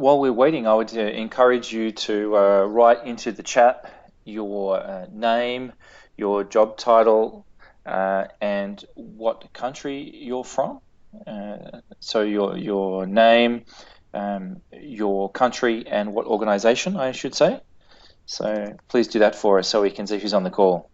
While we're waiting, I would encourage you to write into the chat your name, your job title, and what country you're from. So your name, your country, and what organization, I should say. So please do that for us so we can see who's on the call.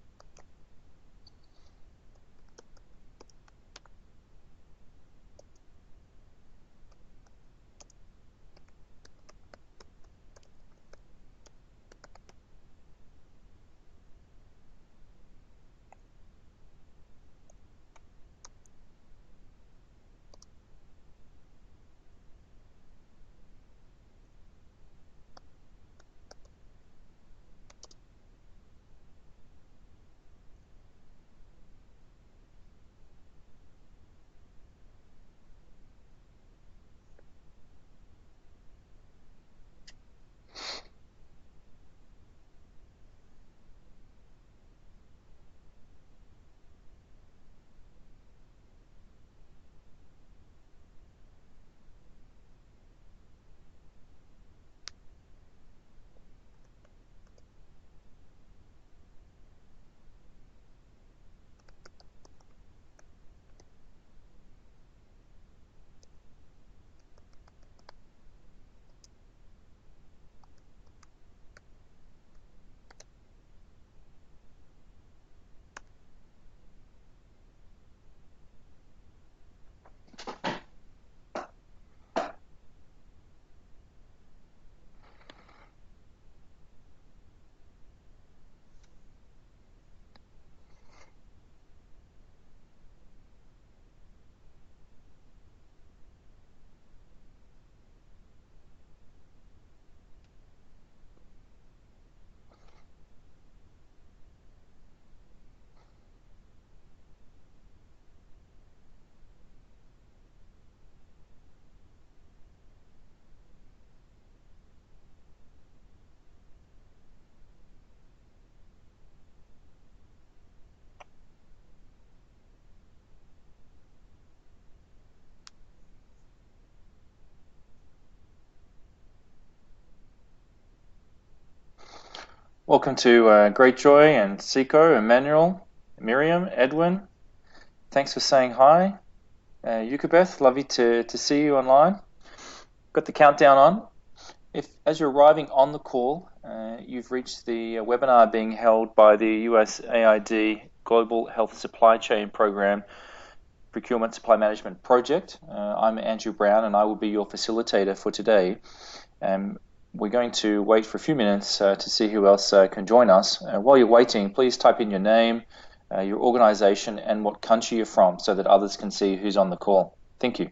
Welcome to Great Joy and Siko, Emmanuel, Miriam, Edwin. Thanks for saying hi. Yukabeth, lovely to see you online. Got the countdown on. If, as you're arriving on the call, you've reached the webinar being held by the USAID Global Health Supply Chain Program Procurement Supply Management Project. I'm Andrew Brown and I will be your facilitator for today. We're going to wait for a few minutes to see who else can join us. While you're waiting, please type in your name, your organization, and what country you're from so that others can see who's on the call. Thank you.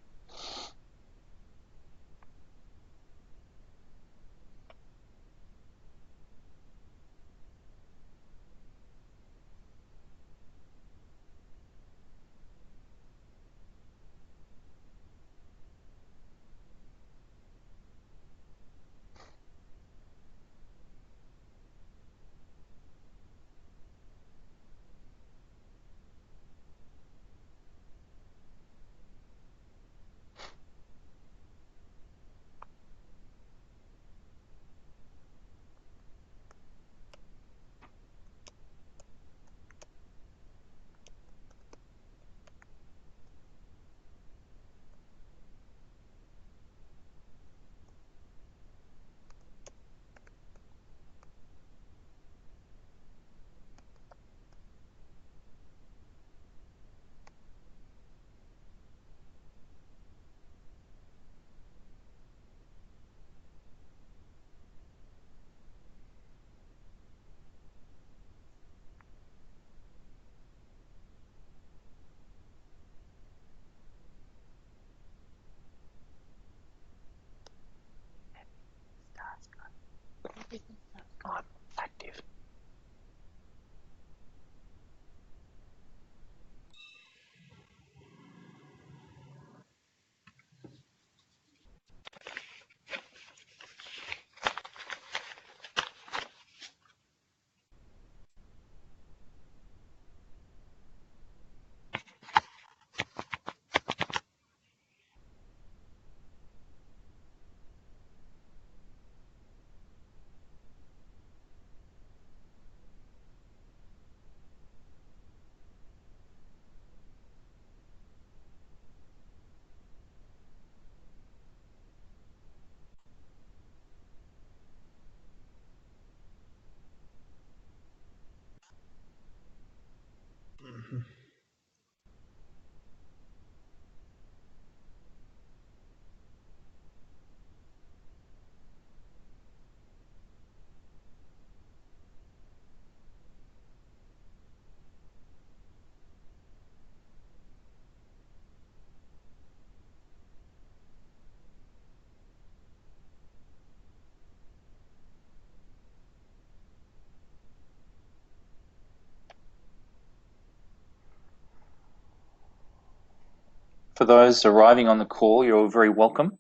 For those arriving on the call, you're very welcome.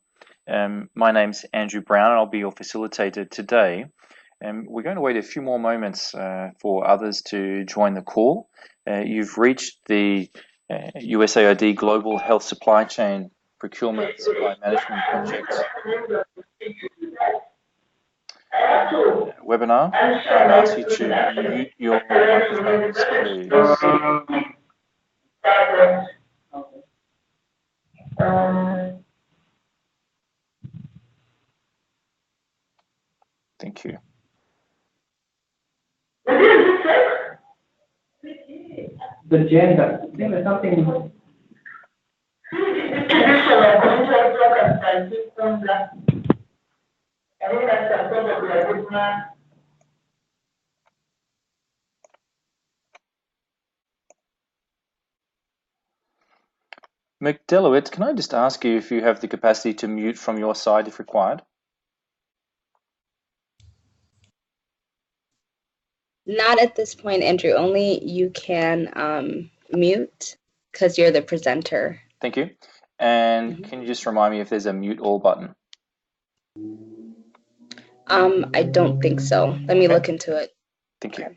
My name's Andrew Brown, and I'll be your facilitator today. We're going to wait a few more moments for others to join the call. You've reached the USAID Global Health Supply Chain Procurement Supply Management Project webinar. I'd ask you to mute your microphones, please. Thank you. The gender. There is something. McDelowitz, can I just ask you if you have the capacity to mute from your side if required? Not at this point, Andrew. Only you can mute because you're the presenter. Thank you. And can you just remind me if there's a mute all button? I don't think so. Let me look into it. Thank you.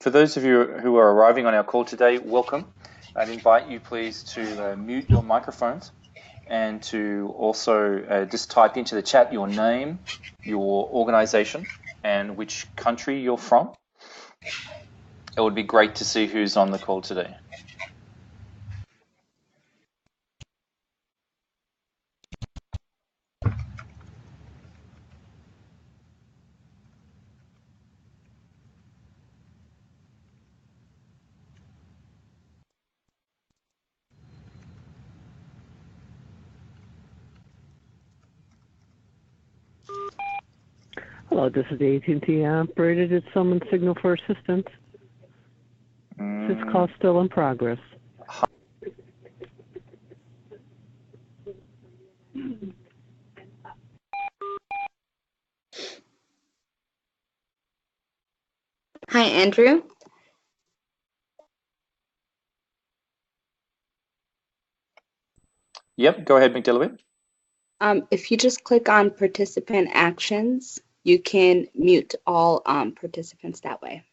For those of you who are arriving on our call today, welcome. I'd invite you please to mute your microphones and to also just type into the chat your name, your organization, and which country you're from. It would be great to see who's on the call today. Hello, this is the AT&T operator. Did someone signal for assistance? This call still in progress. Hi, Andrew. Yep, go ahead, McDelowitz. If you just click on participant actions, you can mute all participants that way.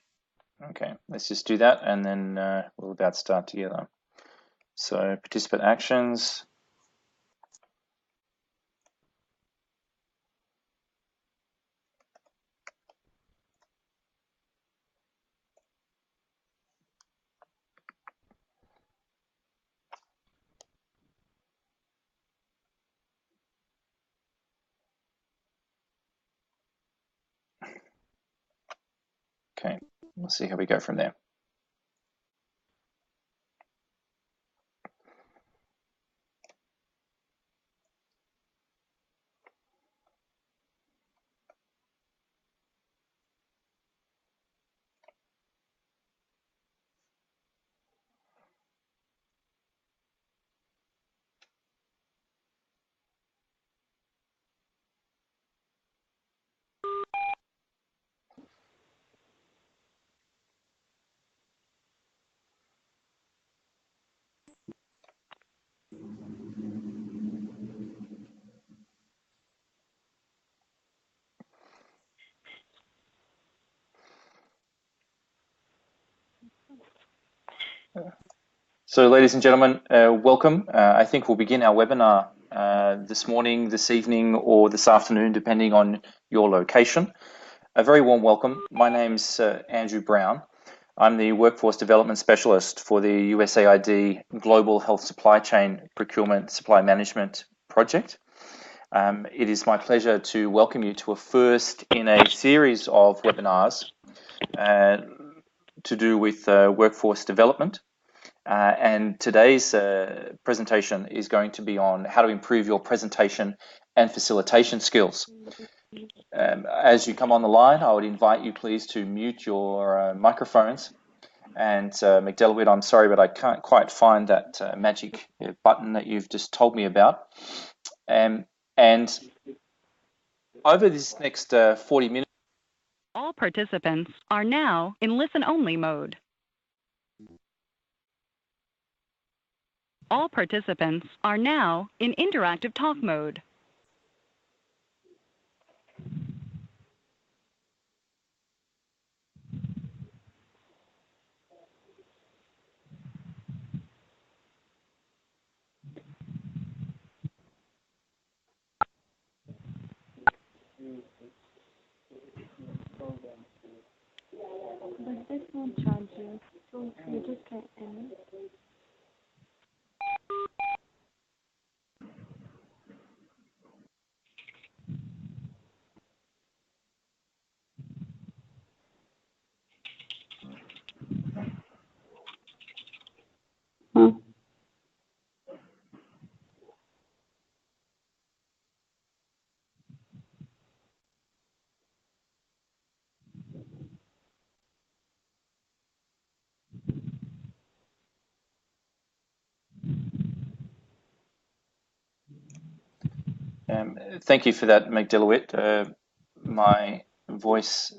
Okay, let's just do that and then we'll about start together. So participant actions. Okay, we'll see how we go from there. So ladies and gentlemen, welcome. I think we'll begin our webinar this morning, this evening, or this afternoon, depending on your location. A very warm welcome. My name's Andrew Brown. I'm the Workforce Development Specialist for the USAID Global Health Supply Chain Procurement Supply Management Project. It is my pleasure to welcome you to a first in a series of webinars to do with workforce development. And today's presentation is going to be on how to improve your presentation and facilitation skills. As you come on the line, I would invite you please to mute your microphones. And McDelowitz, I'm sorry, but I can't quite find that magic button that you've just told me about. And over this next 40 minutes, all participants are now in listen-only mode. All participants are now in interactive talk mode. But this won't charge you, so you just can't end it. Huh? Thank you for that, McDelowitt. My voice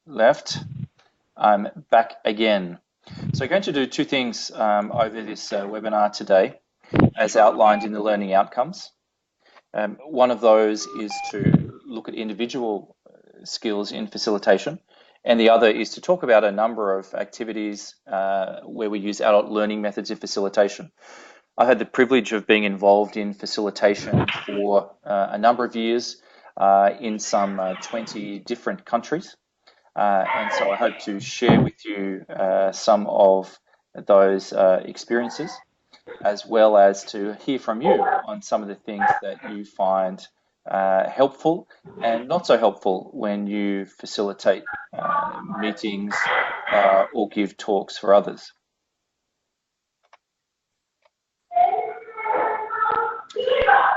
left. I'm back again. So we're going to do two things over this webinar today, as outlined in the learning outcomes. One of those is to look at individual skills in facilitation, and the other is to talk about a number of activities where we use adult learning methods of facilitation. I had the privilege of being involved in facilitation for a number of years in some 20 different countries. And so I hope to share with you some of those experiences, as well as to hear from you on some of the things that you find helpful and not so helpful when you facilitate meetings or give talks for others.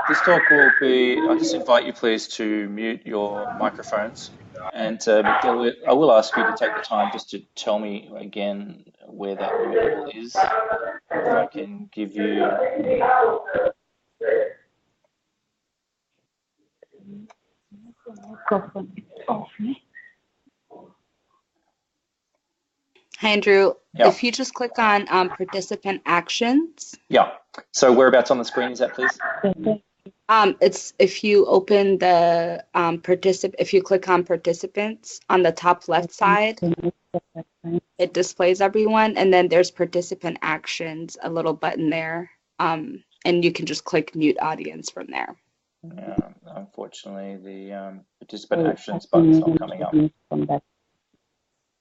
This talk will be, I just invite you please to mute your microphones. And McDelowitt, I will ask you to take the time just to tell me again where that mute is, if I can give you. Hi, Andrew. Yeah. If you just click on participant actions. Yeah. So whereabouts on the screen is that, please? It's if you open the if you click on participants on the top left side, it displays everyone, and then there's participant actions, a little button there, and you can just click mute audience from there. Yeah, unfortunately, the participant actions button's not coming up.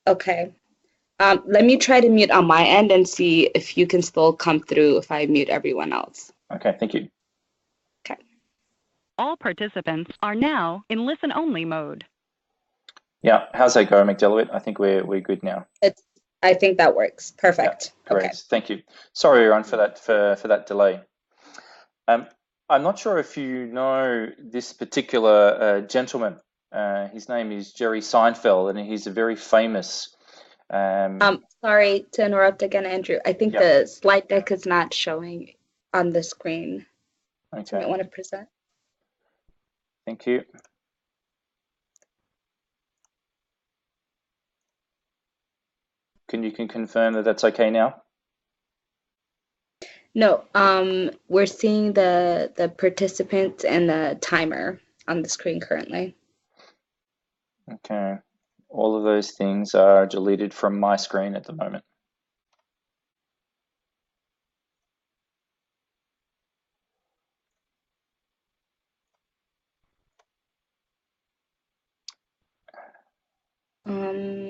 Okay. Let me try to mute on my end and see if you can still come through if I mute everyone else. Okay, thank you. Okay. All participants are now in listen-only mode. Yeah, how's that go, McDelowitt? I think we're good now. I think that works. Perfect. Yeah, great. Okay. Thank you. Sorry, everyone, for that delay. I'm not sure if you know this particular gentleman. His name is Jerry Seinfeld, and he's a very famous. Sorry to interrupt again, Andrew. I think the slide deck is not showing on the screen. Okay. So you might want to present. Thank you. You can confirm that that's okay now? No, we're seeing the participants and the timer on the screen currently. Okay. All of those things are deleted from my screen at the moment.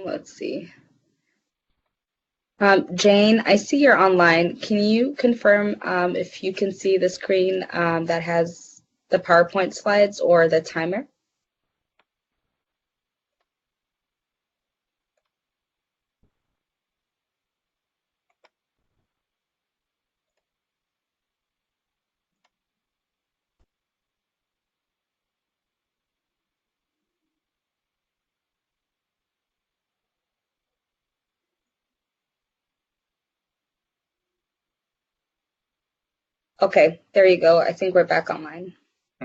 Let's see. Jane, I see you're online. Can you confirm if you can see the screen that has the PowerPoint slides or the timer? Okay, there you go. I think we're back online.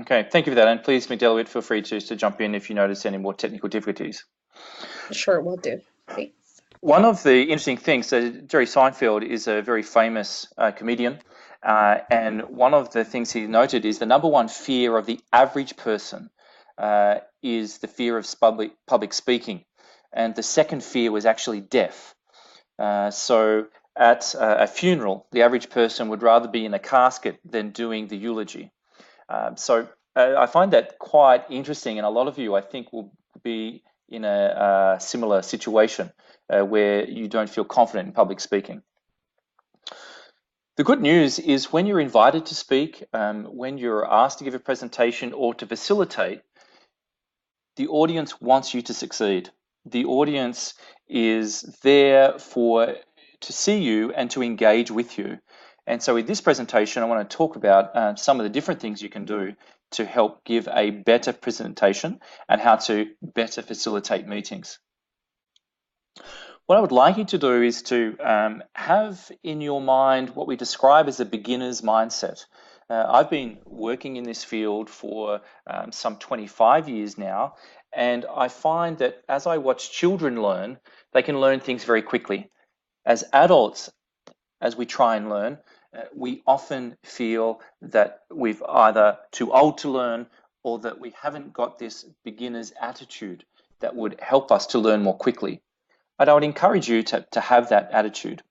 Okay, thank you for that. And please, McDelowitt, feel free to jump in if you notice any more technical difficulties. Sure, will do. Thanks. One of the interesting things, Jerry Seinfeld is a very famous comedian, And one of the things he noted is the number one fear of the average person is the fear of public speaking. And the second fear was actually death. So at a funeral, the average person would rather be in a casket than doing the eulogy. So I find that quite interesting, and a lot of you, I think, will be in a similar situation where you don't feel confident in public speaking. The good news is when you're invited to speak, when you're asked to give a presentation or to facilitate, the audience wants you to succeed. The audience is there to see you and to engage with you. And so in this presentation, I want to talk about some of the different things you can do to help give a better presentation and how to better facilitate meetings. What I would like you to do is to have in your mind what we describe as a beginner's mindset. I've been working in this field for some 25 years now, and I find that as I watch children learn, they can learn things very quickly. As adults, as we try and learn, we often feel that we've either too old to learn or that we haven't got this beginner's attitude that would help us to learn more quickly. And I would encourage you to have that attitude.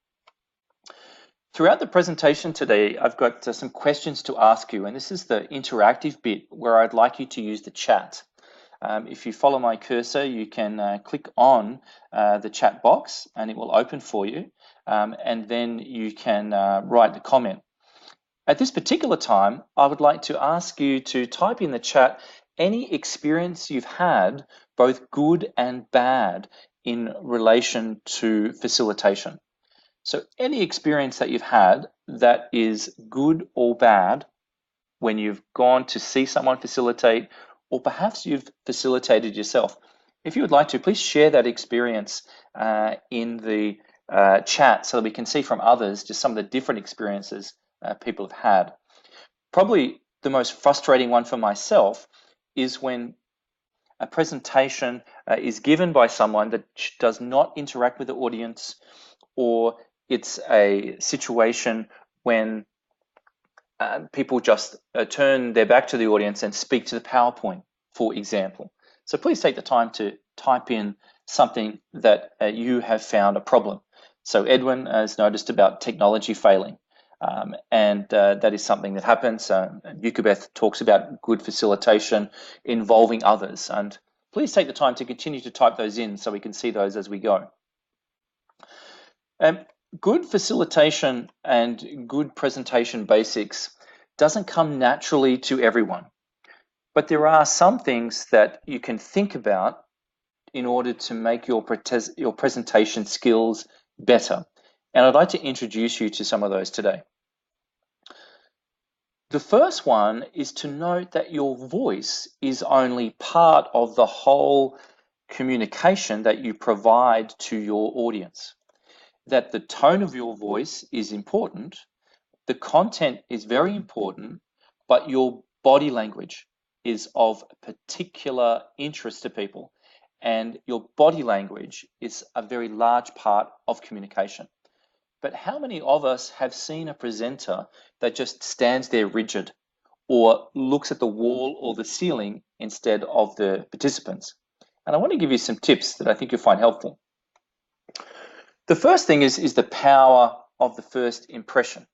Throughout the presentation today, I've got some questions to ask you, and this is the interactive bit where I'd like you to use the chat. If you follow my cursor, you can click on the chat box and it will open for you, and then you can write a comment. At this particular time, I would like to ask you to type in the chat any experience you've had, both good and bad, in relation to facilitation. So any experience that you've had that is good or bad when you've gone to see someone facilitate, or perhaps you've facilitated yourself. If you would like to, please share that experience in the chat so that we can see from others just some of the different experiences people have had. Probably the most frustrating one for myself is when a presentation is given by someone that does not interact with the audience, or it's a situation when people just turn their back to the audience and speak to the PowerPoint, for example. So please take the time to type in something that you have found a problem. So Edwin has noticed about technology failing, and that is something that happens. Yukabeth talks about good facilitation involving others, and please take the time to continue to type those in so we can see those as we go. Good facilitation and good presentation basics doesn't come naturally to everyone, but there are some things that you can think about in order to make your presentation skills better. And I'd like to introduce you to some of those today. The first one is to note that your voice is only part of the whole communication that you provide to your audience. That the tone of your voice is important, the content is very important, but your body language is of particular interest to people, and your body language is a very large part of communication. But how many of us have seen a presenter that just stands there rigid or looks at the wall or the ceiling instead of the participants? And I want to give you some tips that I think you'll find helpful. The first thing is the power of the first impression.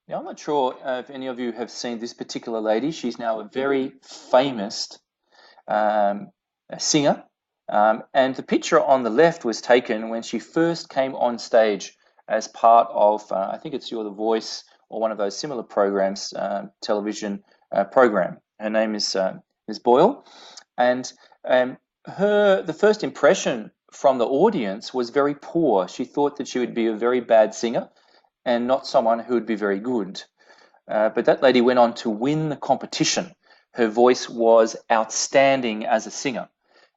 Now, I'm not sure if any of you have seen this particular lady. She's now a very famous singer. And the picture on the left was taken when she first came on stage as part of, I think it's You're the Voice or one of those similar programs, television program. Her name is Ms. Boyle. And the first impression from the audience was very poor. She thought that she would be a very bad singer and not someone who would be very good. But that lady went on to win the competition. Her voice was outstanding as a singer.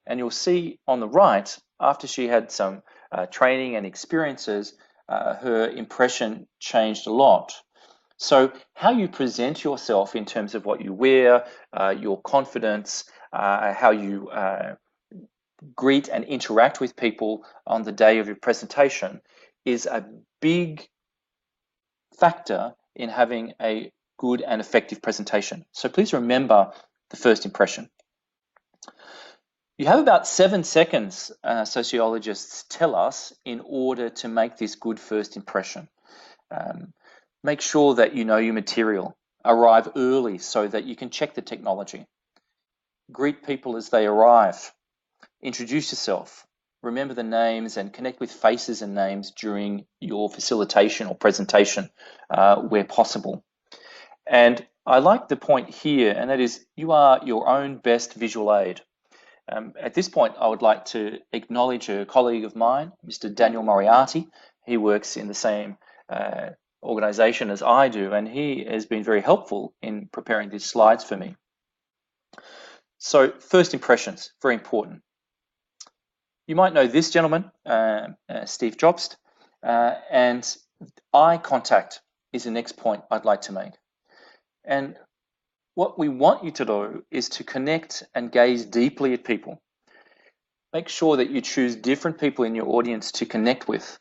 And you'll see on the right, after she had some training and experiences, her impression changed a lot. So how you present yourself in terms of what you wear, your confidence, how you greet and interact with people on the day of your presentation is a big factor in having a good and effective presentation. So please remember the first impression. You have about 7 seconds, sociologists tell us, in order to make this good first impression. Make sure that you know your material. Arrive early so that you can check the technology. Greet people as they arrive. Introduce yourself. Remember the names and connect with faces and names during your facilitation or presentation where possible. And I like the point here, and that is you are your own best visual aid. At this point, I would like to acknowledge a colleague of mine, Mr. Daniel Moriarty. He works in the same organization as I do, and he has been very helpful in preparing these slides for me. So first impressions, very important. You might know this gentleman, Steve Jobst, and eye contact is the next point I'd like to make. And what we want you to do is to connect and gaze deeply at people. Make sure that you choose different people in your audience to connect with,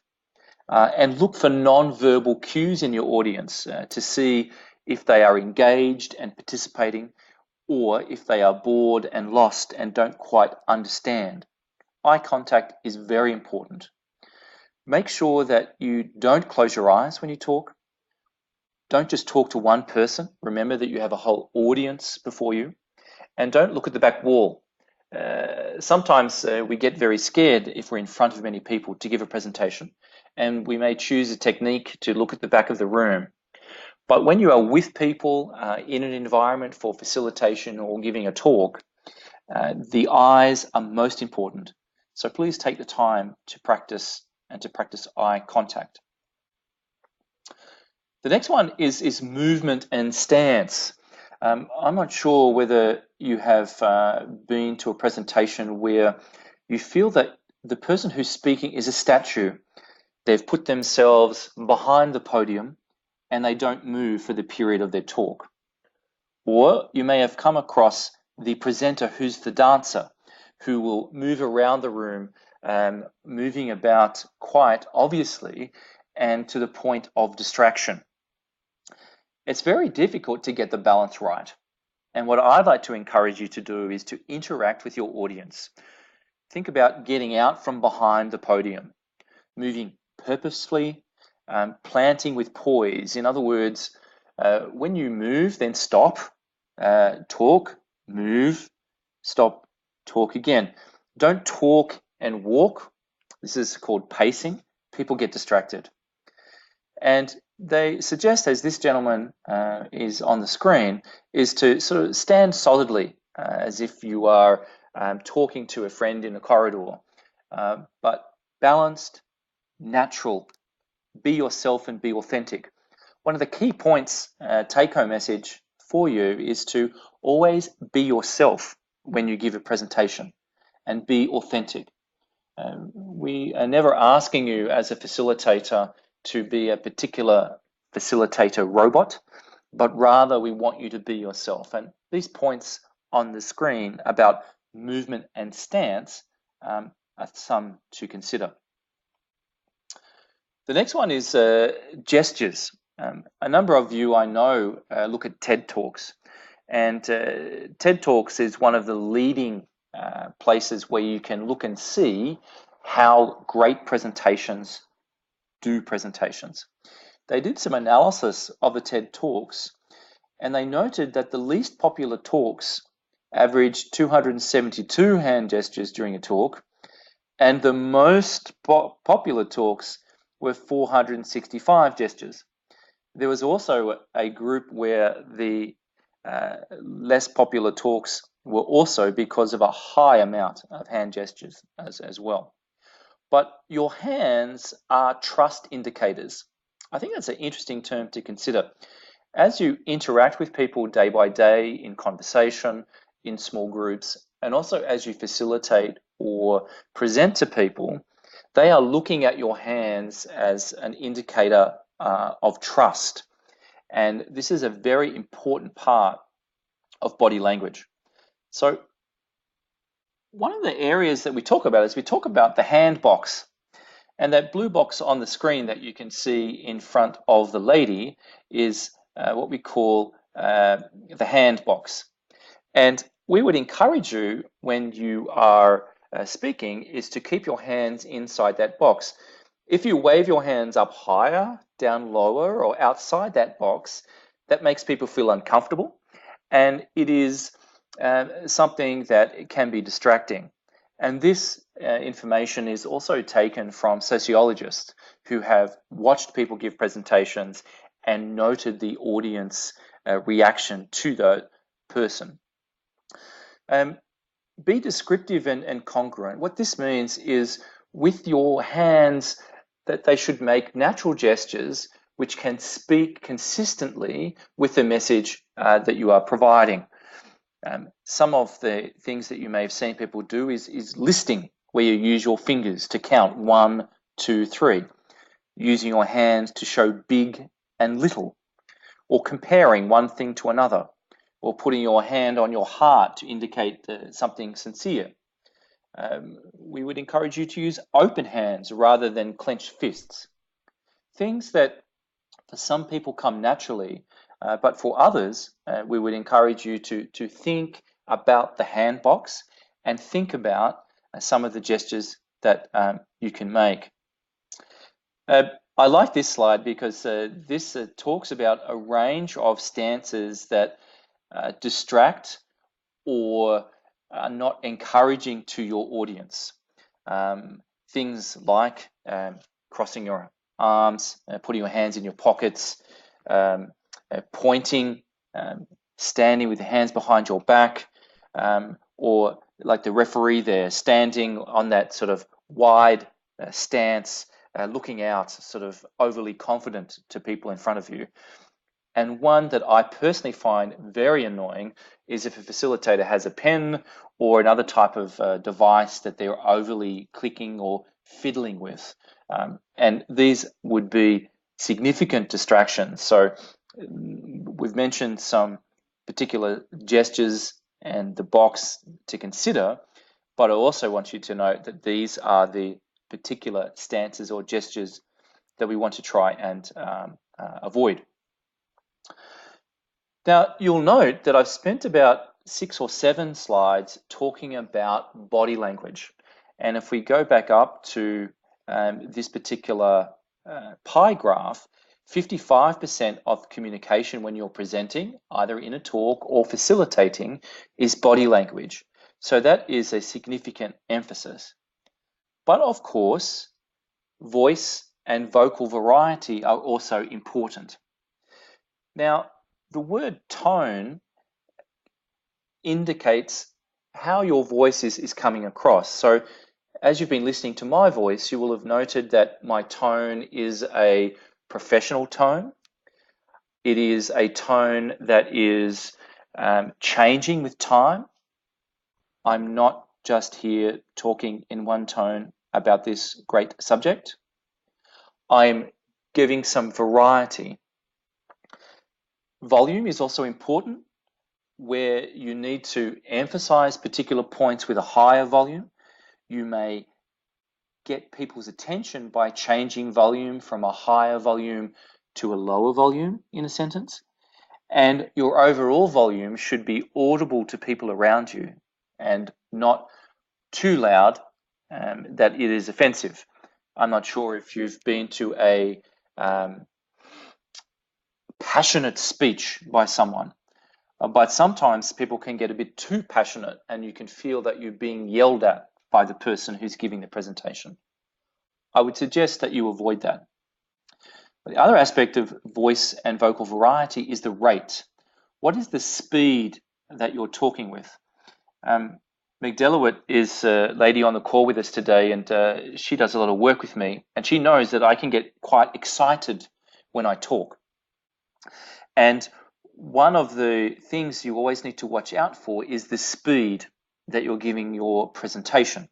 and look for non-verbal cues in your audience to see if they are engaged and participating, or if they are bored and lost and don't quite understand. Eye contact is very important. Make sure that you don't close your eyes when you talk. Don't just talk to one person. Remember that you have a whole audience before you. And don't look at the back wall. Sometimes we get very scared if we're in front of many people to give a presentation, and we may choose a technique to look at the back of the room. But when you are with people in an environment for facilitation or giving a talk, the eyes are most important. So please take the time to practice eye contact. The next one is movement and stance. I'm not sure whether you have been to a presentation where you feel that the person who's speaking is a statue. They've put themselves behind the podium and they don't move for the period of their talk. Or you may have come across the presenter who's the dancer, who will move around the room, moving about quite obviously and to the point of distraction. It's very difficult to get the balance right. And what I'd like to encourage you to do is to interact with your audience. Think about getting out from behind the podium, moving purposefully, planting with poise. In other words, when you move, then stop, talk, move, stop, talk again. Don't talk and walk. This is called pacing. People get distracted. And they suggest, as this gentleman is on the screen, is to sort of stand solidly as if you are talking to a friend in a corridor, but balanced, natural. Be yourself and be authentic. One of the key points, take-home message for you, is to always be yourself when you give a presentation and be authentic. We are never asking you as a facilitator to be a particular facilitator robot, but rather we want you to be yourself. And these points on the screen about movement and stance are some to consider. The next one is gestures. A number of you I know look at TED Talks, and TED Talks is one of the leading places where you can look and see how great presentations do presentations. They did some analysis of the TED Talks, and they noted that the least popular talks averaged 272 hand gestures during a talk, and the most popular talks were 465 gestures. There was also a group where the less popular talks were also because of a high amount of hand gestures as well. But your hands are trust indicators. I think that's an interesting term to consider. As you interact with people day by day in conversation, in small groups, and also as you facilitate or present to people, they are looking at your hands as an indicator of trust. And this is a very important part of body language. So one of the areas that we talk about is we talk about the hand box. And that blue box on the screen that you can see in front of the lady is what we call the hand box. And we would encourage you when you are speaking is to keep your hands inside that box. If you wave your hands up higher, down lower, or outside that box, that makes people feel uncomfortable. And it is something that can be distracting. And this information is also taken from sociologists who have watched people give presentations and noted the audience reaction to the person. Be descriptive and congruent. What this means is with your hands that they should make natural gestures which can speak consistently with the message that you are providing. Some of the things that you may have seen people do is listing, where you use your fingers to count 1, 2, 3, using your hands to show big and little, or comparing one thing to another, or putting your hand on your heart to indicate something sincere. We would encourage you to use open hands rather than clenched fists. Things that for some people come naturally, but for others, we would encourage you to think about the hand box and think about some of the gestures that you can make. I like this slide because this talks about a range of stances that distract or are not encouraging to your audience. Things like crossing your arms, putting your hands in your pockets, pointing, standing with your hands behind your back, or like the referee there, standing on that sort of wide stance, looking out, sort of overly confident to people in front of you. And one that I personally find very annoying is if a facilitator has a pen or another type of device that they're overly clicking or fiddling with. And these would be significant distractions. So we've mentioned some particular gestures and the box to consider, but I also want you to note that these are the particular stances or gestures that we want to try and avoid. Now, you'll note that I've spent about 6 or 7 slides talking about body language. And if we go back up to this particular pie graph, 55% of communication when you're presenting, either in a talk or facilitating, is body language. So that is a significant emphasis. But of course, voice and vocal variety are also important. Now, the word tone indicates how your voice is coming across. So as you've been listening to my voice, you will have noted that my tone is a professional tone. It is a tone that is changing with time. I'm not just here talking in one tone about this great subject. I'm giving some variety. Volume is also important, where you need to emphasize particular points with a higher volume. You may get people's attention by changing volume from a higher volume to a lower volume in a sentence. And your overall volume should be audible to people around you and not too loud that it is offensive. I'm not sure if you've been to a passionate speech by someone, but sometimes people can get a bit too passionate and you can feel that you're being yelled at by the person who's giving the presentation. I would suggest that you avoid that. The other aspect of voice and vocal variety is the rate. What is the speed that you're talking with? Meg Delawit is a lady on the call with us today, and she does a lot of work with me, and she knows that I can get quite excited when I talk. And one of the things you always need to watch out for is the speed that you're giving your presentation.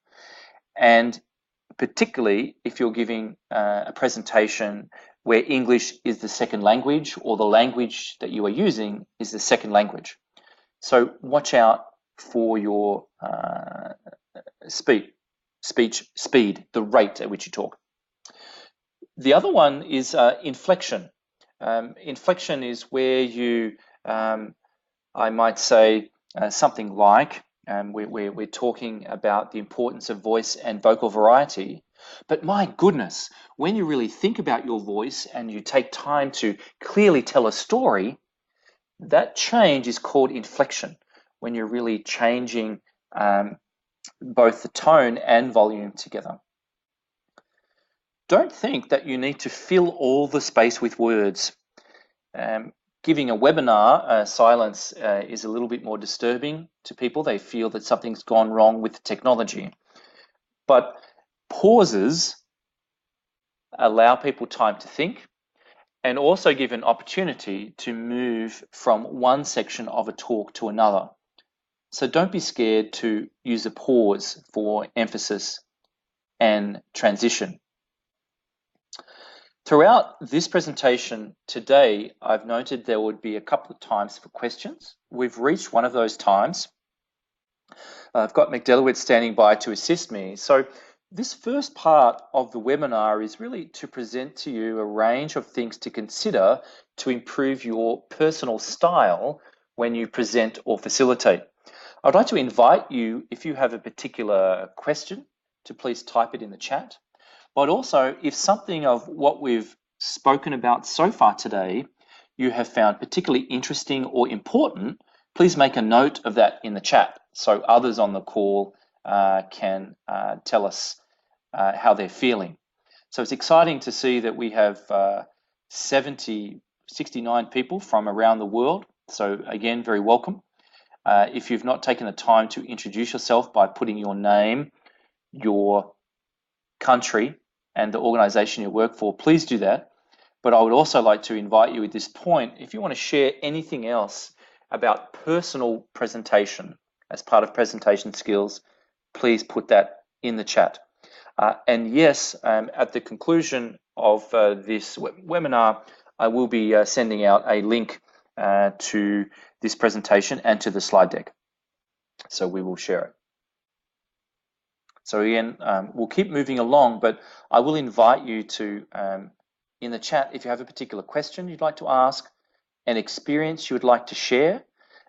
And particularly if you're giving a presentation where English is the second language or the language that you are using is the second language. So watch out for your speed, the rate at which you talk. The other one is inflection. Inflection is where you, I might say something like, we're talking about the importance of voice and vocal variety. But my goodness, when you really think about your voice and you take time to clearly tell a story, that change is called inflection, when you're really changing both the tone and volume together. Don't think that you need to fill all the space with words. Giving a webinar silence is a little bit more disturbing to people. They feel that something's gone wrong with the technology. But pauses allow people time to think and also give an opportunity to move from one section of a talk to another. So don't be scared to use a pause for emphasis and transition. Throughout this presentation today, I've noted there would be a couple of times for questions. We've reached one of those times. I've got McDelowitz standing by to assist me. So this first part of the webinar is really to present to you a range of things to consider to improve your personal style when you present or facilitate. I'd like to invite you, if you have a particular question, to please type it in the chat. But also, if something of what we've spoken about so far today you have found particularly interesting or important, please make a note of that in the chat so others on the call can tell us how they're feeling. So it's exciting to see that we have 69 people from around the world. So again, very welcome. If you've not taken the time to introduce yourself by putting your name, your country, and the organization you work for, please do that. But I would also like to invite you at this point, if you want to share anything else about personal presentation as part of presentation skills, please put that in the chat. And yes, at the conclusion of this webinar, I will be sending out a link to this presentation and to the slide deck. So we will share it. So again, we'll keep moving along, but I will invite you to, in the chat, if you have a particular question you'd like to ask, an experience you would like to share,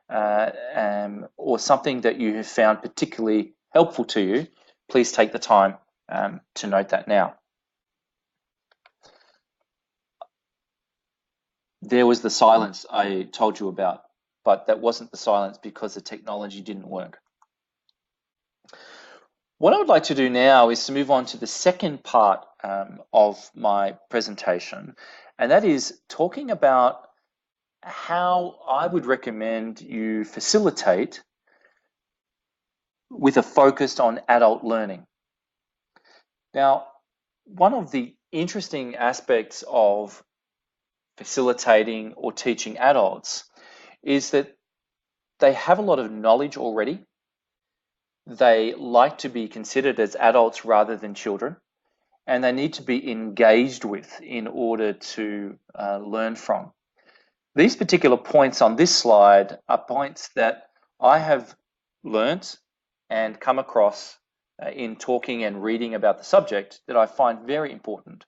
or something that you have found particularly helpful to you, please take the time to note that now. There was the silence I told you about, but that wasn't the silence because the technology didn't work. What I would like to do now is to move on to the second part of my presentation, and that is talking about how I would recommend you facilitate with a focus on adult learning. Now, one of the interesting aspects of facilitating or teaching adults is that they have a lot of knowledge already. They like to be considered as adults rather than children, and they need to be engaged with in order to learn from. These particular points on this slide are points that I have learnt and come across in talking and reading about the subject that I find very important.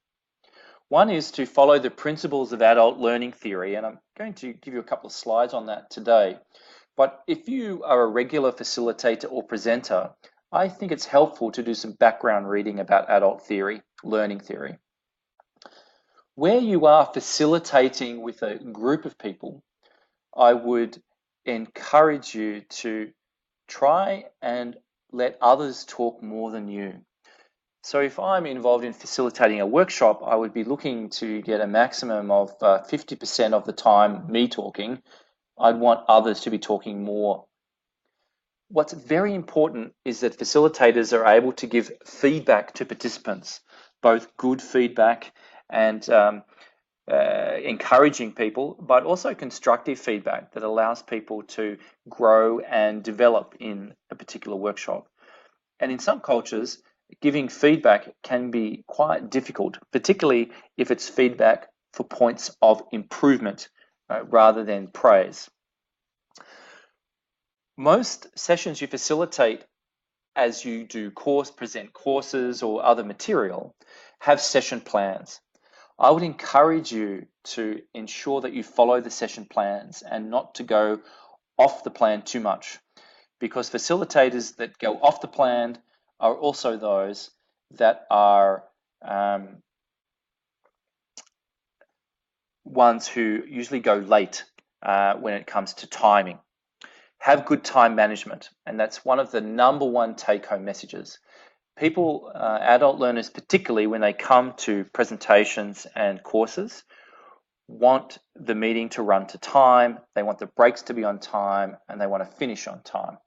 One is to follow the principles of adult learning theory, and I'm going to give you a couple of slides on that today. But if you are a regular facilitator or presenter, I think it's helpful to do some background reading about adult theory, learning theory. Where you are facilitating with a group of people, I would encourage you to try and let others talk more than you. So if I'm involved in facilitating a workshop, I would be looking to get a maximum of 50% of the time me talking. I'd want others to be talking more. What's very important is that facilitators are able to give feedback to participants, both good feedback and encouraging people, but also constructive feedback that allows people to grow and develop in a particular workshop. And in some cultures, giving feedback can be quite difficult, particularly if it's feedback for points of improvement rather than praise. Most sessions you facilitate as you do present courses or other material have session plans. I would encourage you to ensure that you follow the session plans and not to go off the plan too much, because facilitators that go off the plan are also those that are ones who usually go late when it comes to timing. Have good time management, and that's one of the number one take-home messages. People, adult learners particularly, when they come to presentations and courses, want the meeting to run to time, they want the breaks to be on time, and they want to finish on time.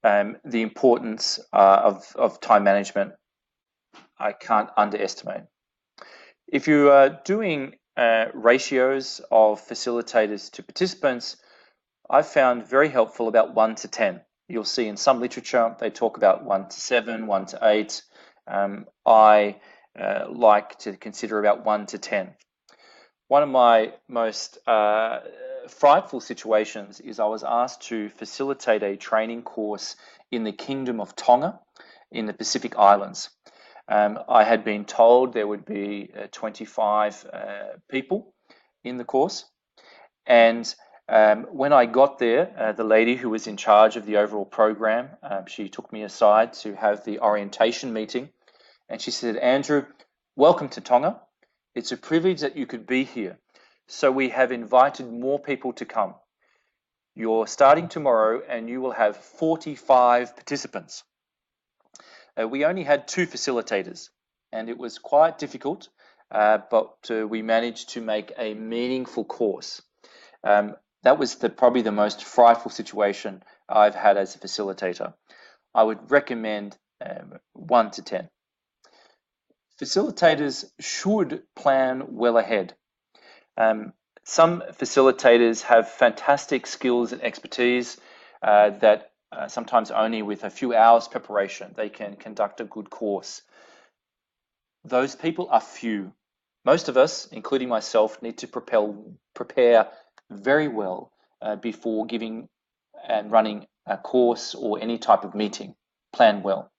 The importance of time management, I can't underestimate. If you are doing ratios of facilitators to participants, I've found very helpful about 1 to 10. You'll see in some literature they talk about 1 to 7, 1 to 8. I like to consider about 1 to 10. One of my most frightful situations is I was asked to facilitate a training course in the Kingdom of Tonga in the Pacific Islands. I had been told there would be 25 people in the course, and when I got there, the lady who was in charge of the overall program, she took me aside to have the orientation meeting, and she said, "Andrew, welcome to Tonga. It's a privilege that you could be here. So we have invited more people to come. You're starting tomorrow and you will have 45 participants." We only had 2 facilitators, and it was quite difficult, but we managed to make a meaningful course. That was probably the most frightful situation I've had as a facilitator. I would recommend 1 to 10. Facilitators should plan well ahead. Some facilitators have fantastic skills and expertise that sometimes only with a few hours preparation they can conduct a good course. Those people are few. Most of us, including myself, need to prepare very well before giving and running a course or any type of meeting. Plan well.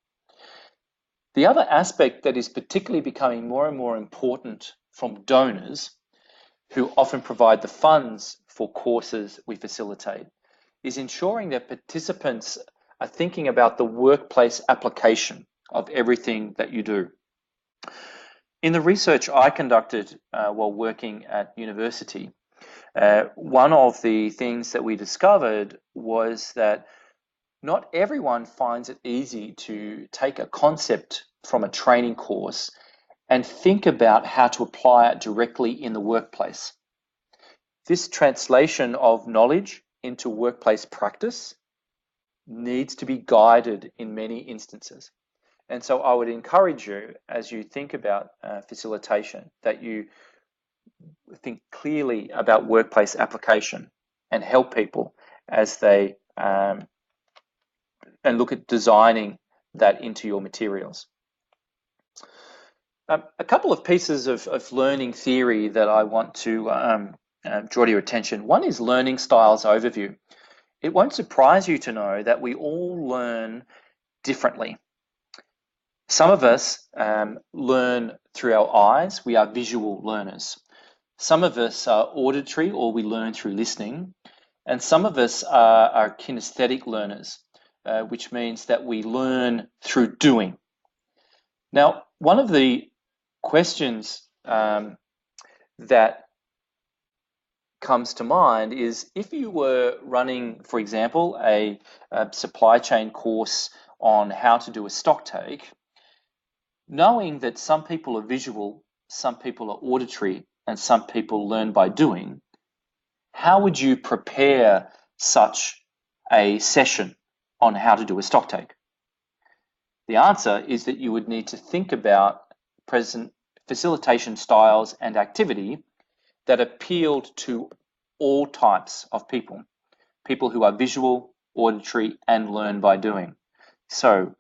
The other aspect that is particularly becoming more and more important from donors who often provide the funds for courses we facilitate is ensuring that participants are thinking about the workplace application of everything that you do. In the research I conducted while working at university, one of the things that we discovered was that not everyone finds it easy to take a concept from a training course and think about how to apply it directly in the workplace. This translation of knowledge into workplace practice needs to be guided in many instances. And so I would encourage you, as you think about facilitation, that you think clearly about workplace application and help people as they and look at designing that into your materials. A couple of pieces of learning theory that I want to draw to your attention. One is learning styles overview. It won't surprise you to know that we all learn differently. Some of us learn through our eyes. We are visual learners. Some of us are auditory, or we learn through listening. And some of us are kinesthetic learners, which means that we learn through doing. Now, one of the questions that comes to mind is if you were running, for example, a supply chain course on how to do a stock take, knowing that some people are visual, some people are auditory, and some people learn by doing, how would you prepare such a session on how to do a stock take? The answer is that you would need to think about present facilitation styles and activity that appealed to all types of people, people who are visual, auditory, and learn by doing. So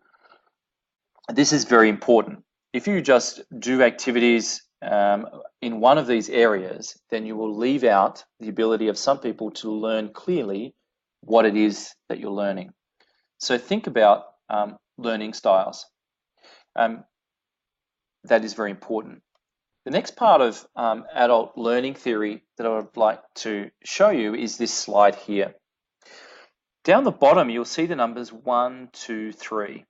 this is very important. If you just do activities in one of these areas, then you will leave out the ability of some people to learn clearly what it is that you're learning. So think about learning styles. That is very important. The next part of adult learning theory that I would like to show you is this slide here. Down the bottom, you'll see the numbers 1, 2, 3.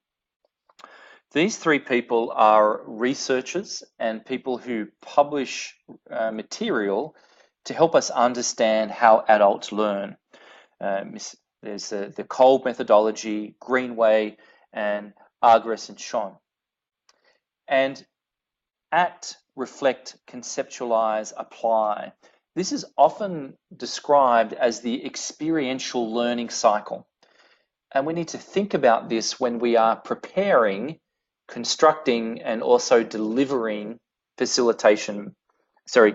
These 3 people are researchers and people who publish material to help us understand how adults learn. There's the Kolb methodology, Greenway, and Argyris and Schon. And act, reflect, conceptualize, apply. This is often described as the experiential learning cycle. And we need to think about this when we are preparing, constructing, and also delivering facilitation,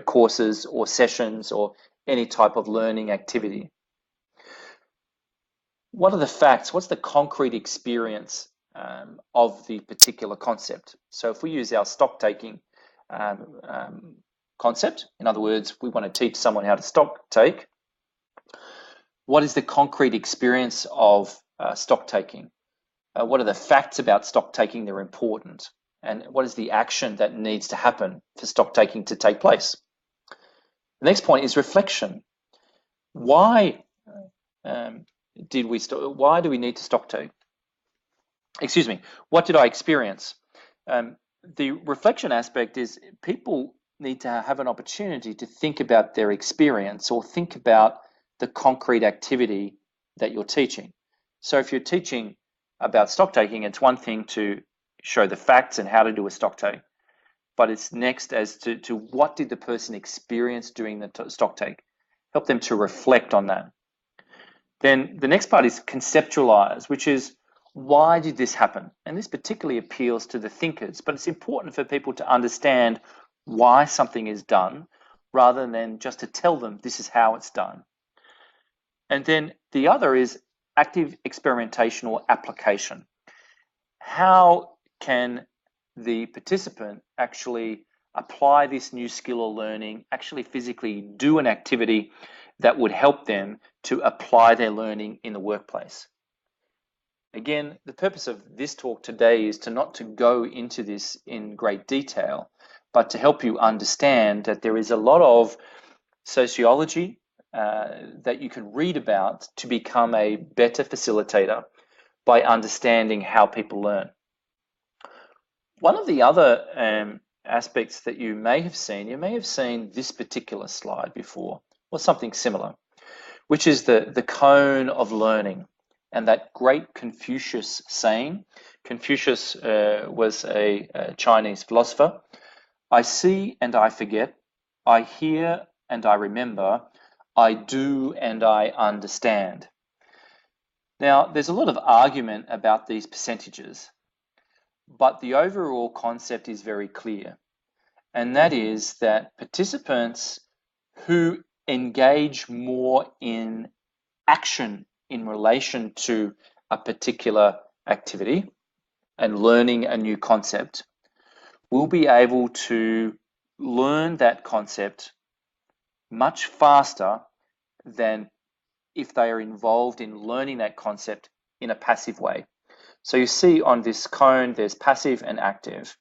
courses or sessions or any type of learning activity. What are the facts? What's the concrete experience of the particular concept? So if we use our stock taking concept, in other words, we want to teach someone how to stock take, what is the concrete experience of stock taking? What are the facts about stock taking that are important? And what is the action that needs to happen for stock taking to take place? The next point is reflection. Why do we need to stock take? Excuse me, what did I experience? The reflection aspect is people need to have an opportunity to think about their experience or think about the concrete activity that you're teaching. So if you're teaching about stock taking, it's one thing to show the facts and how to do a stock take, but it's next as to what did the person experience during the stock take. Help them to reflect on that. Then the next part is conceptualize, which is why did this happen? And this particularly appeals to the thinkers, but it's important for people to understand why something is done rather than just to tell them this is how it's done. And then the other is active experimentation or application. How can the participant actually apply this new skill or learning, actually physically do an activity that would help them to apply their learning in the workplace? Again, the purpose of this talk today is not to go into this in great detail, but to help you understand that there is a lot of sociology that you can read about to become a better facilitator by understanding how people learn. One of the other aspects that you may have seen this particular slide before, or something similar, which is the cone of learning. And that great Confucius saying, Confucius was a Chinese philosopher, I see and I forget, I hear and I remember, I do and I understand. Now, there's a lot of argument about these percentages, but the overall concept is very clear. And that is that participants who engage more in action in relation to a particular activity and learning a new concept will be able to learn that concept much faster than if they are involved in learning that concept in a passive way. So you see on this cone, there's passive and active.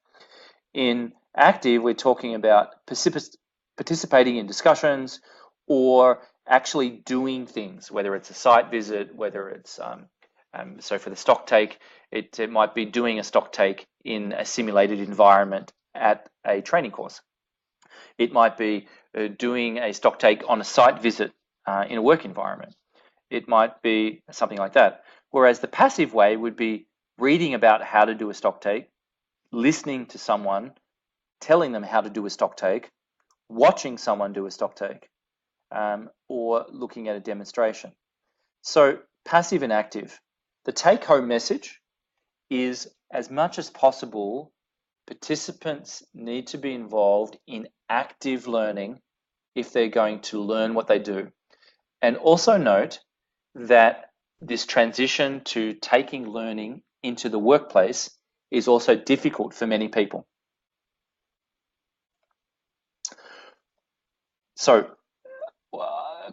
In active, we're talking about participating in discussions or actually doing things, whether it's a site visit, whether it's, so for the stock take, it might be doing a stock take in a simulated environment at a training course. It might be doing a stock take on a site visit in a work environment. It might be something like that. Whereas the passive way would be reading about how to do a stock take, listening to someone, telling them how to do a stock take, watching someone do a stock take, or looking at a demonstration. So passive and active. The take-home message is, as much as possible, participants need to be involved in active learning if they're going to learn what they do. And also note that this transition to taking learning into the workplace is also difficult for many people. So,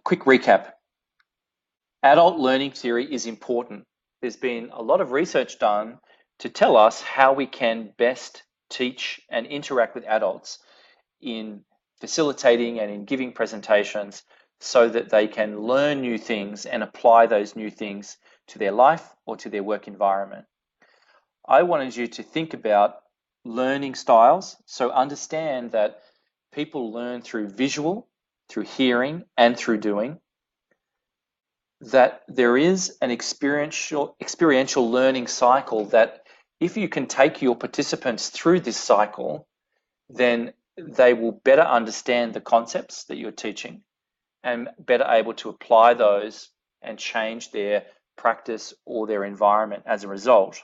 quick recap. Adult learning theory is important. There's been a lot of research done to tell us how we can best teach and interact with adults in facilitating and in giving presentations so that they can learn new things and apply those new things to their life or to their work environment. I wanted you to think about learning styles, so understand that people learn through visual, through hearing, and through doing, that there is an experiential learning cycle that if you can take your participants through this cycle, then they will better understand the concepts that you're teaching and better able to apply those and change their practice or their environment as a result.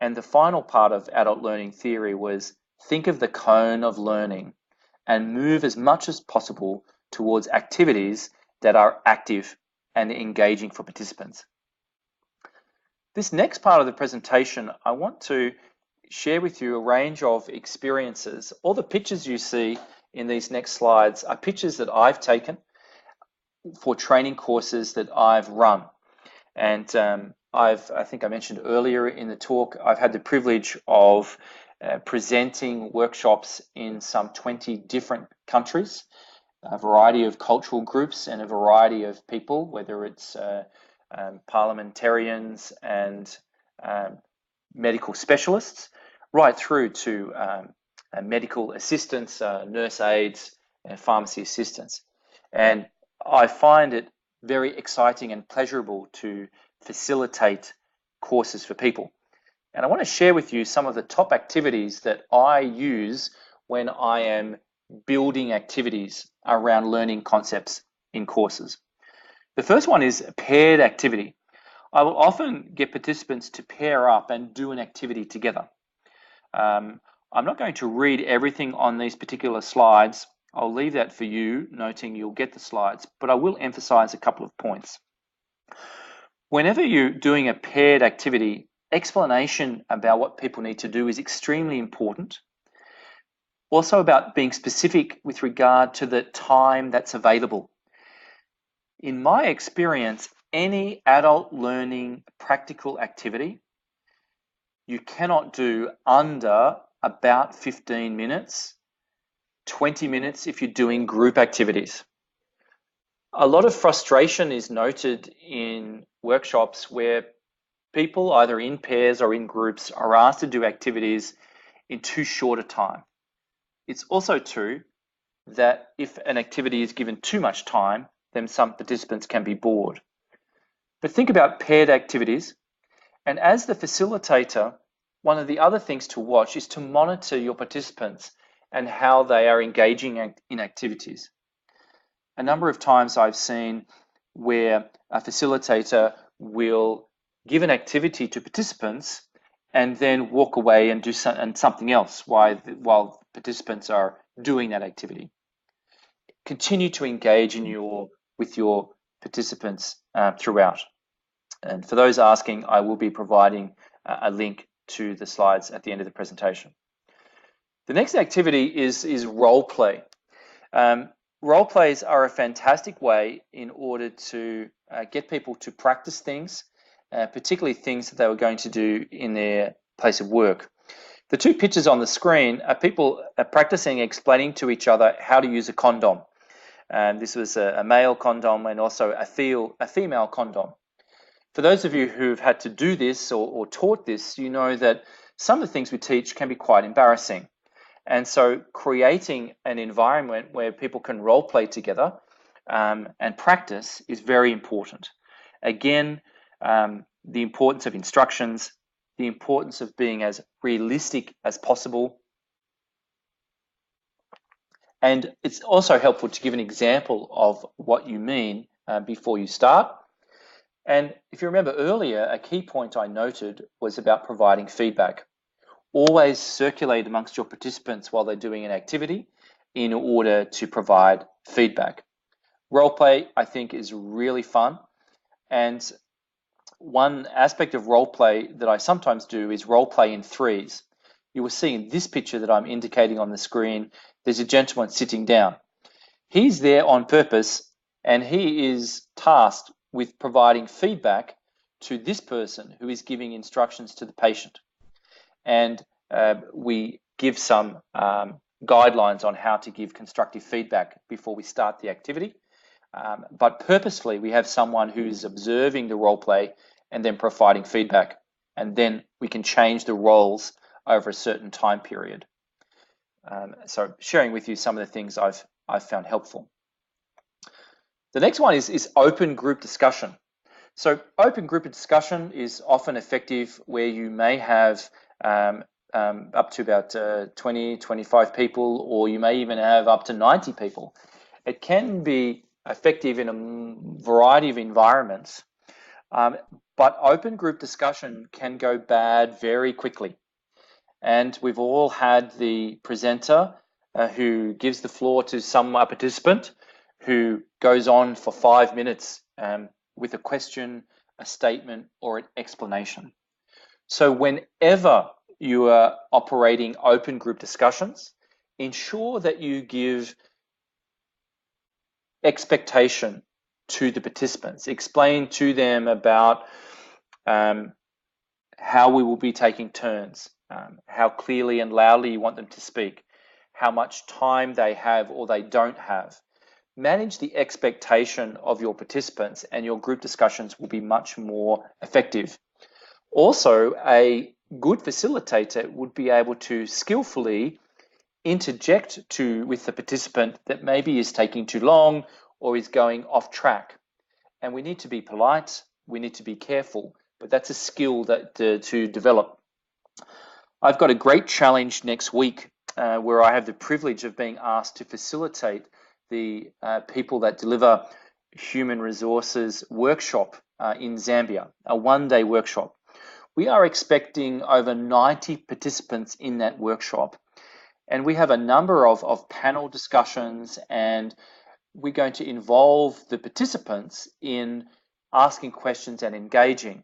And the final part of adult learning theory was think of the cone of learning and move as much as possible towards activities that are active and engaging for participants. This next part of the presentation, I want to share with you a range of experiences. All the pictures you see in these next slides are pictures that I've taken for training courses that I've run. And I think I mentioned earlier in the talk, I've had the privilege of presenting workshops in some 20 different countries, a variety of cultural groups and a variety of people, whether it's parliamentarians and medical specialists, right through to medical assistants, nurse aides, and pharmacy assistants. And I find it very exciting and pleasurable to facilitate courses for people. And I want to share with you some of the top activities that I use when I am building activities around learning concepts in courses. The first one is paired activity. I will often get participants to pair up and do an activity together. I'm not going to read everything on these particular slides. I'll leave that for you, noting you'll get the slides, but I will emphasize a couple of points. Whenever you're doing a paired activity, explanation about what people need to do is extremely important. Also about being specific with regard to the time that's available. In my experience, any adult learning practical activity, you cannot do under about 15 minutes, 20 minutes if you're doing group activities. A lot of frustration is noted in workshops where people, either in pairs or in groups, are asked to do activities in too short a time. It's also true that if an activity is given too much time, then some participants can be bored. But think about paired activities. And as the facilitator, one of the other things to watch is to monitor your participants and how they are engaging in activities. A number of times I've seen where a facilitator will give an activity to participants and then walk away and do something else while participants are doing that activity. Continue to engage with your participants throughout. And for those asking, I will be providing a link to the slides at the end of the presentation. The next activity is role play. Role plays are a fantastic way in order to get people to practice things, particularly things that they were going to do in their place of work. The two pictures on the screen are people practicing explaining to each other how to use a condom. This was a male condom and also a female condom. For those of you who've had to do this or taught this, you know that some of the things we teach can be quite embarrassing. And so creating an environment where people can role play together and practice is very important. Again, the importance of instructions, the importance of being as realistic as possible. And it's also helpful to give an example of what you mean before you start. And if you remember earlier, a key point I noted was about providing feedback. Always circulate amongst your participants while they're doing an activity in order to provide feedback. Role play, I think, is really fun. And one aspect of role play that I sometimes do is role play in threes. You will see in this picture that I'm indicating on the screen, there's a gentleman sitting down. He's there on purpose, and he is tasked with providing feedback to this person who is giving instructions to the patient. And we give some guidelines on how to give constructive feedback before we start the activity. But purposefully, we have someone who's observing the role play and then providing feedback. And then we can change the roles over a certain time period. So sharing with you some of the things I've found helpful. The next one is open group discussion. So open group discussion is often effective where you may have up to about 20, 25 people, or you may even have up to 90 people. It can be effective in a variety of environments, but open group discussion can go bad very quickly. And we've all had the presenter who gives the floor to some participant who goes on for 5 minutes with a question, a statement, or an explanation. So whenever you are operating open group discussions, ensure that you give expectation to the participants. Explain to them about how we will be taking turns, how clearly and loudly you want them to speak, how much time they have or they don't have. Manage the expectation of your participants and your group discussions will be much more effective. Also, a good facilitator would be able to skillfully interject with the participant that maybe is taking too long or is going off track. And we need to be polite, we need to be careful, but that's a skill that to develop. I've got a great challenge next week where I have the privilege of being asked to facilitate the people that deliver human resources workshop in Zambia, a one-day workshop. We are expecting over 90 participants in that workshop. And we have a number of panel discussions, and we're going to involve the participants in asking questions and engaging.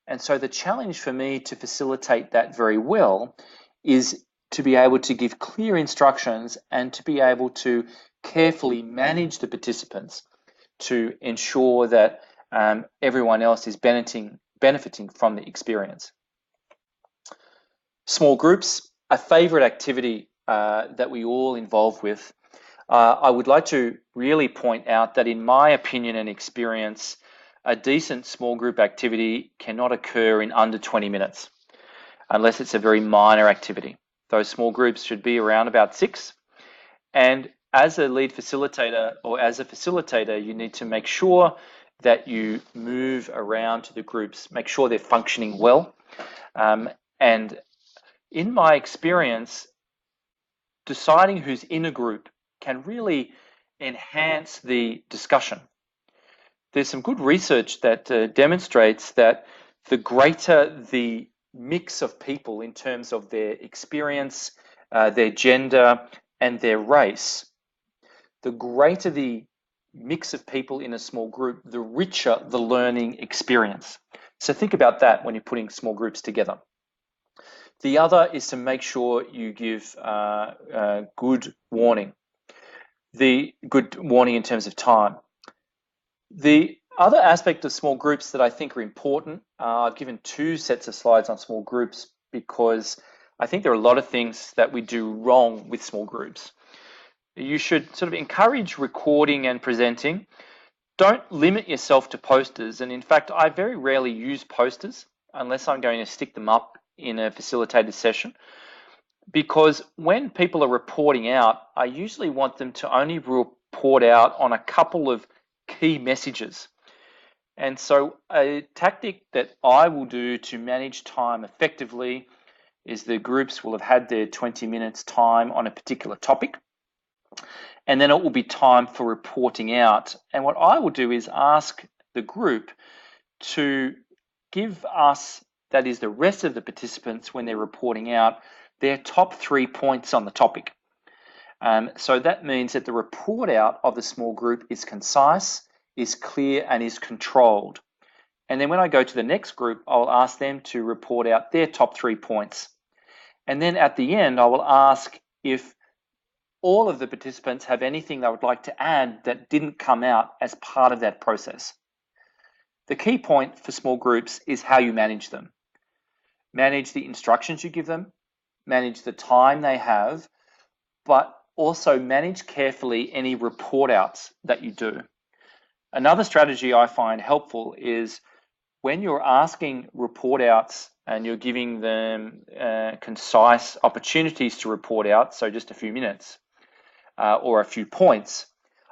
And so the challenge for me to facilitate that very well is to be able to give clear instructions and to be able to carefully manage the participants to ensure that everyone else is benefiting from the experience. Small groups, a favorite activity that we all involve with. I would like to really point out that in my opinion and experience, a decent small group activity cannot occur in under 20 minutes unless it's a very minor activity. Those small groups should be around about 6. And as a lead facilitator or as a facilitator, you need to make sure that you move around to the groups, make sure they're functioning well. And in my experience, deciding who's in a group can really enhance the discussion. There's some good research that demonstrates that the greater the mix of people in terms of their experience, their gender, and their race, the greater the mix of people in a small group, the richer the learning experience. So think about that when you're putting small groups together. The other is to make sure you give good warning. The good warning in terms of time. The other aspect of small groups that I think are important, I've given 2 sets of slides on small groups because I think there are a lot of things that we do wrong with small groups. You should sort of encourage recording and presenting. Don't limit yourself to posters. And in fact, I very rarely use posters unless I'm going to stick them up in a facilitated session. Because when people are reporting out, I usually want them to only report out on a couple of key messages. And so a tactic that I will do to manage time effectively is the groups will have had their 20 minutes time on a particular topic. And then it will be time for reporting out. And what I will do is ask the group to give us, that is the rest of the participants when they're reporting out, their top 3 points on the topic. So that means that the report out of the small group is concise, is clear, and is controlled. And then when I go to the next group, I'll ask them to report out their top 3 points. And then at the end, I will ask if all of the participants have anything they would like to add that didn't come out as part of that process. The key point for small groups is how you manage them. Manage the instructions you give them, manage the time they have, but also manage carefully any report outs that you do. Another strategy I find helpful is when you're asking report outs and you're giving them concise opportunities to report out, so just a few minutes or a few points,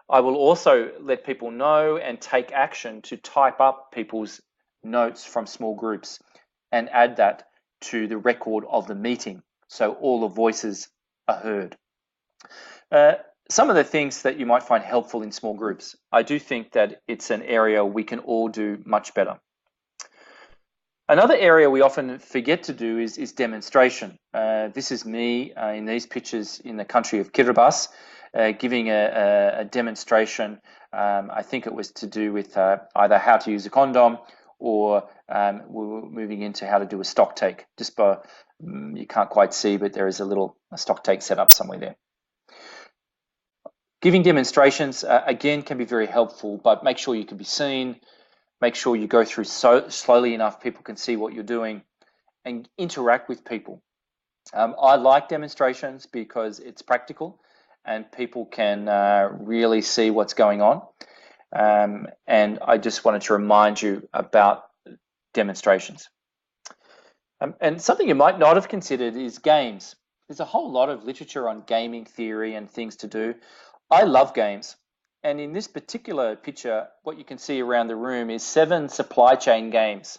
I will also let people know and take action to type up people's notes from small groups and add that to the record of the meeting so all the voices are heard. Some of the things that you might find helpful in small groups, I do think that it's an area we can all do much better. Another area we often forget to do is demonstration. This is me in these pictures in the country of Kiribati, giving a demonstration. I think it was to do with either how to use a condom or we were moving into how to do a stock take. Just by, you can't quite see, but there is a stock take set up somewhere there. Giving demonstrations, again, can be very helpful, but make sure you can be seen. Make sure you go through so slowly enough people can see what you're doing and interact with people. I like demonstrations because it's practical and people can really see what's going on. And I just wanted to remind you about demonstrations. And something you might not have considered is games. There's a whole lot of literature on gaming theory and things to do. I love games. And in this particular picture, what you can see around the room is 7 supply chain games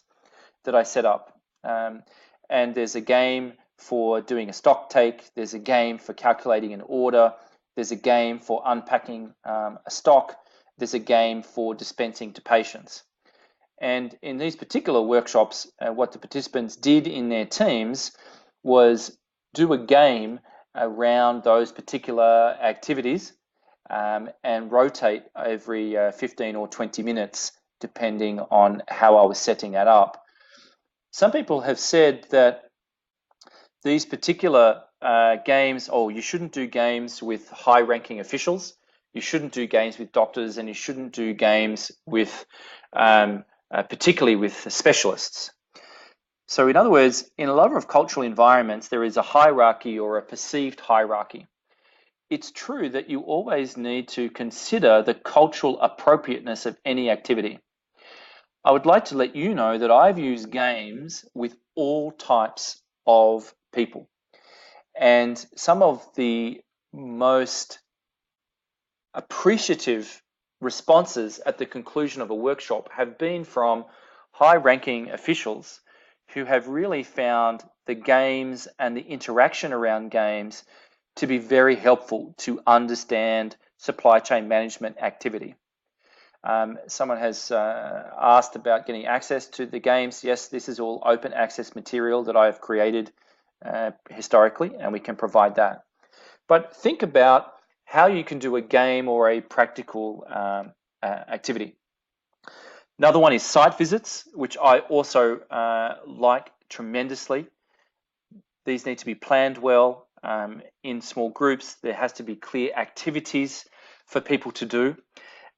that I set up. And there's a game for doing a stock take. There's a game for calculating an order. There's a game for unpacking a stock. There's a game for dispensing to patients. And in these particular workshops, what the participants did in their teams was do a game around those particular activities and rotate every 15 or 20 minutes, depending on how I was setting that up. Some people have said that these particular games, you shouldn't do games with high-ranking officials, you shouldn't do games with doctors, and you shouldn't do games with, particularly with specialists. So in other words, in a lot of cultural environments, there is a hierarchy or a perceived hierarchy. It's true that you always need to consider the cultural appropriateness of any activity. I would like to let you know that I've used games with all types of people. And some of the most appreciative responses at the conclusion of a workshop have been from high-ranking officials who have really found the games and the interaction around games to be very helpful to understand supply chain management activity. Someone has asked about getting access to the games. Yes, this is all open access material that I have created historically, and we can provide that. But think about how you can do a game or a practical activity. Another one is site visits, which I also like tremendously. These need to be planned well. In small groups, there has to be clear activities for people to do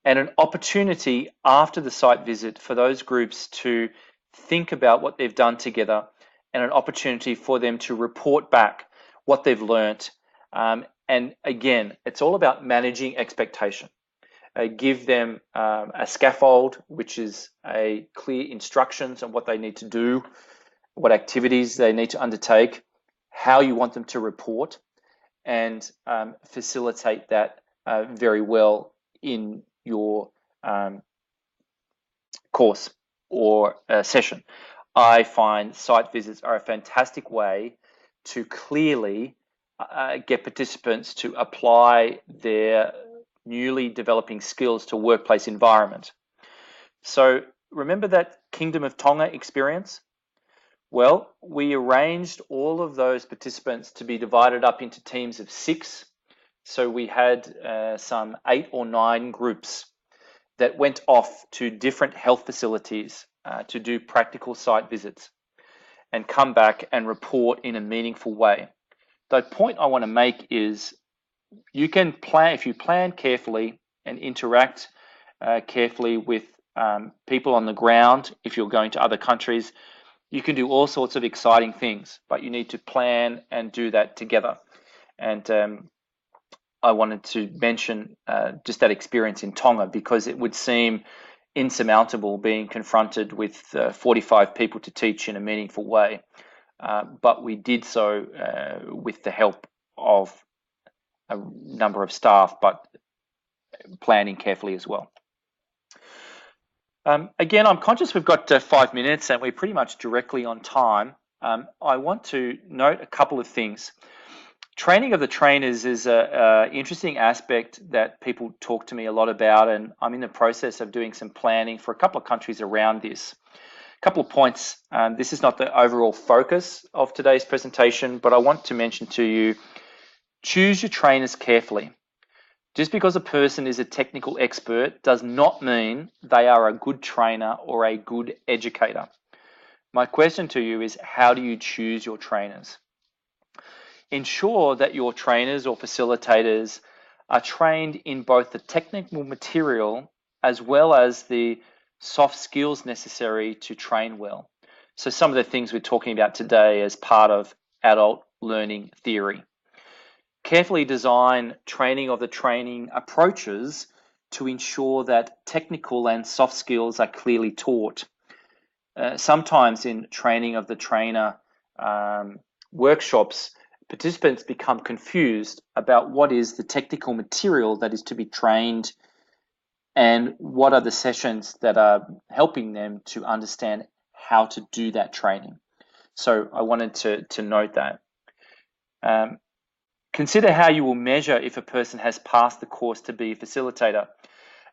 and an opportunity after the site visit for those groups to think about what they've done together and an opportunity for them to report back what they've learnt. And again, it's all about managing expectation. Give them a scaffold, which is a clear instructions on what they need to do, what activities they need to undertake, how you want them to report, and facilitate that very well in your course or session. I find site visits are a fantastic way to clearly get participants to apply their newly developing skills to workplace environment. So remember that Kingdom of Tonga experience? Well, we arranged all of those participants to be divided up into teams of 6. So we had some 8 or 9 groups that went off to different health facilities to do practical site visits and come back and report in a meaningful way. The point I want to make is you can plan, if you plan carefully and interact carefully with people on the ground, if you're going to other countries, you can do all sorts of exciting things, but you need to plan and do that together. And I wanted to mention just that experience in Tonga, because it would seem insurmountable being confronted with 45 people to teach in a meaningful way. But we did so with the help of a number of staff, but planning carefully as well. Again, I'm conscious we've got 5 minutes and we're pretty much directly on time. I want to note a couple of things. Training of the trainers is an interesting aspect that people talk to me a lot about, and I'm in the process of doing some planning for a couple of countries around this. A couple of points. This is not the overall focus of today's presentation, but I want to mention to you, choose your trainers carefully. Just because a person is a technical expert does not mean they are a good trainer or a good educator. My question to you is, how do you choose your trainers? Ensure that your trainers or facilitators are trained in both the technical material as well as the soft skills necessary to train well. So some of the things we're talking about today as part of adult learning theory. Carefully design training of the training approaches to ensure that technical and soft skills are clearly taught. Sometimes in training of the trainer workshops, participants become confused about what is the technical material that is to be trained and what are the sessions that are helping them to understand how to do that training. So I wanted to note that. Consider how you will measure if a person has passed the course to be a facilitator.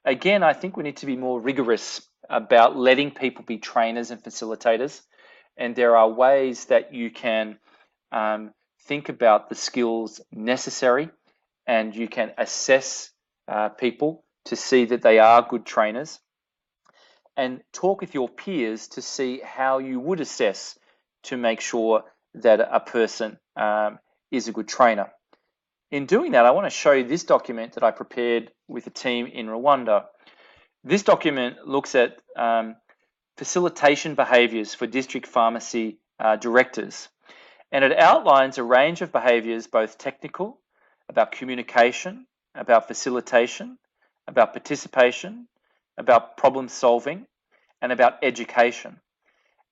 Again, I think we need to be more rigorous about letting people be trainers and facilitators. And there are ways that you can think about the skills necessary, and you can assess people to see that they are good trainers, and talk with your peers to see how you would assess to make sure that a person is a good trainer. In doing that, I want to show you this document that I prepared with a team in Rwanda. This document looks at facilitation behaviors for district pharmacy directors. And it outlines a range of behaviors, both technical, about communication, about facilitation, about participation, about problem solving, and about education.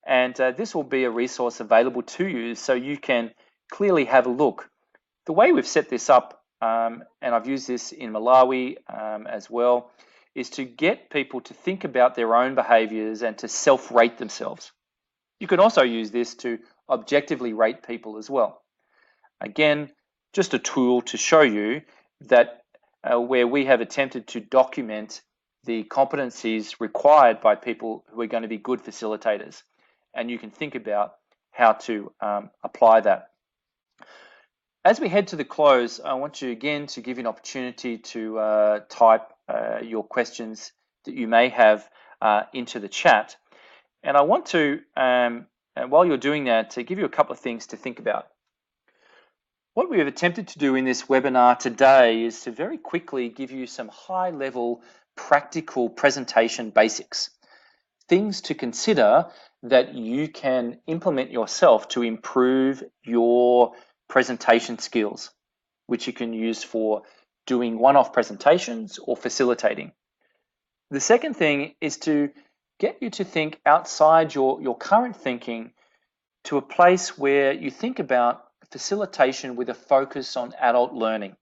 And this will be a resource available to you so you can clearly have a look. The way we've set this up, and I've used this in Malawi as well, is to get people to think about their own behaviors and to self-rate themselves. You can also use this to objectively rate people as well. Again, just a tool to show you that where we have attempted to document the competencies required by people who are going to be good facilitators, and you can think about how to apply that. As we head to the close, I want you again to give you an opportunity to type your questions that you may have into the chat. And I want to, while you're doing that, to give you a couple of things to think about. What we have attempted to do in this webinar today is to very quickly give you some high-level practical presentation basics, things to consider that you can implement yourself to improve your presentation skills, which you can use for doing one-off presentations or facilitating. The second thing is to get you to think outside your current thinking to a place where you think about facilitation with a focus on adult learning.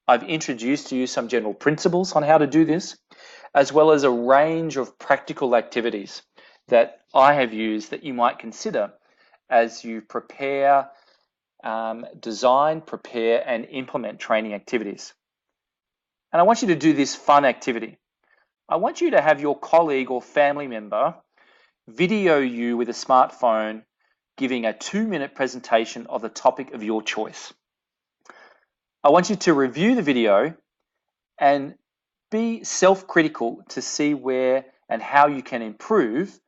I've introduced to you some general principles on how to do this, as well as a range of practical activities that I have used that you might consider as you prepare, design, prepare, and implement training activities. And I want you to do this fun activity. I want you to have your colleague or family member video you with a smartphone giving a 2-minute presentation of the topic of your choice. I want you to review the video and be self-critical to see where and how you can improve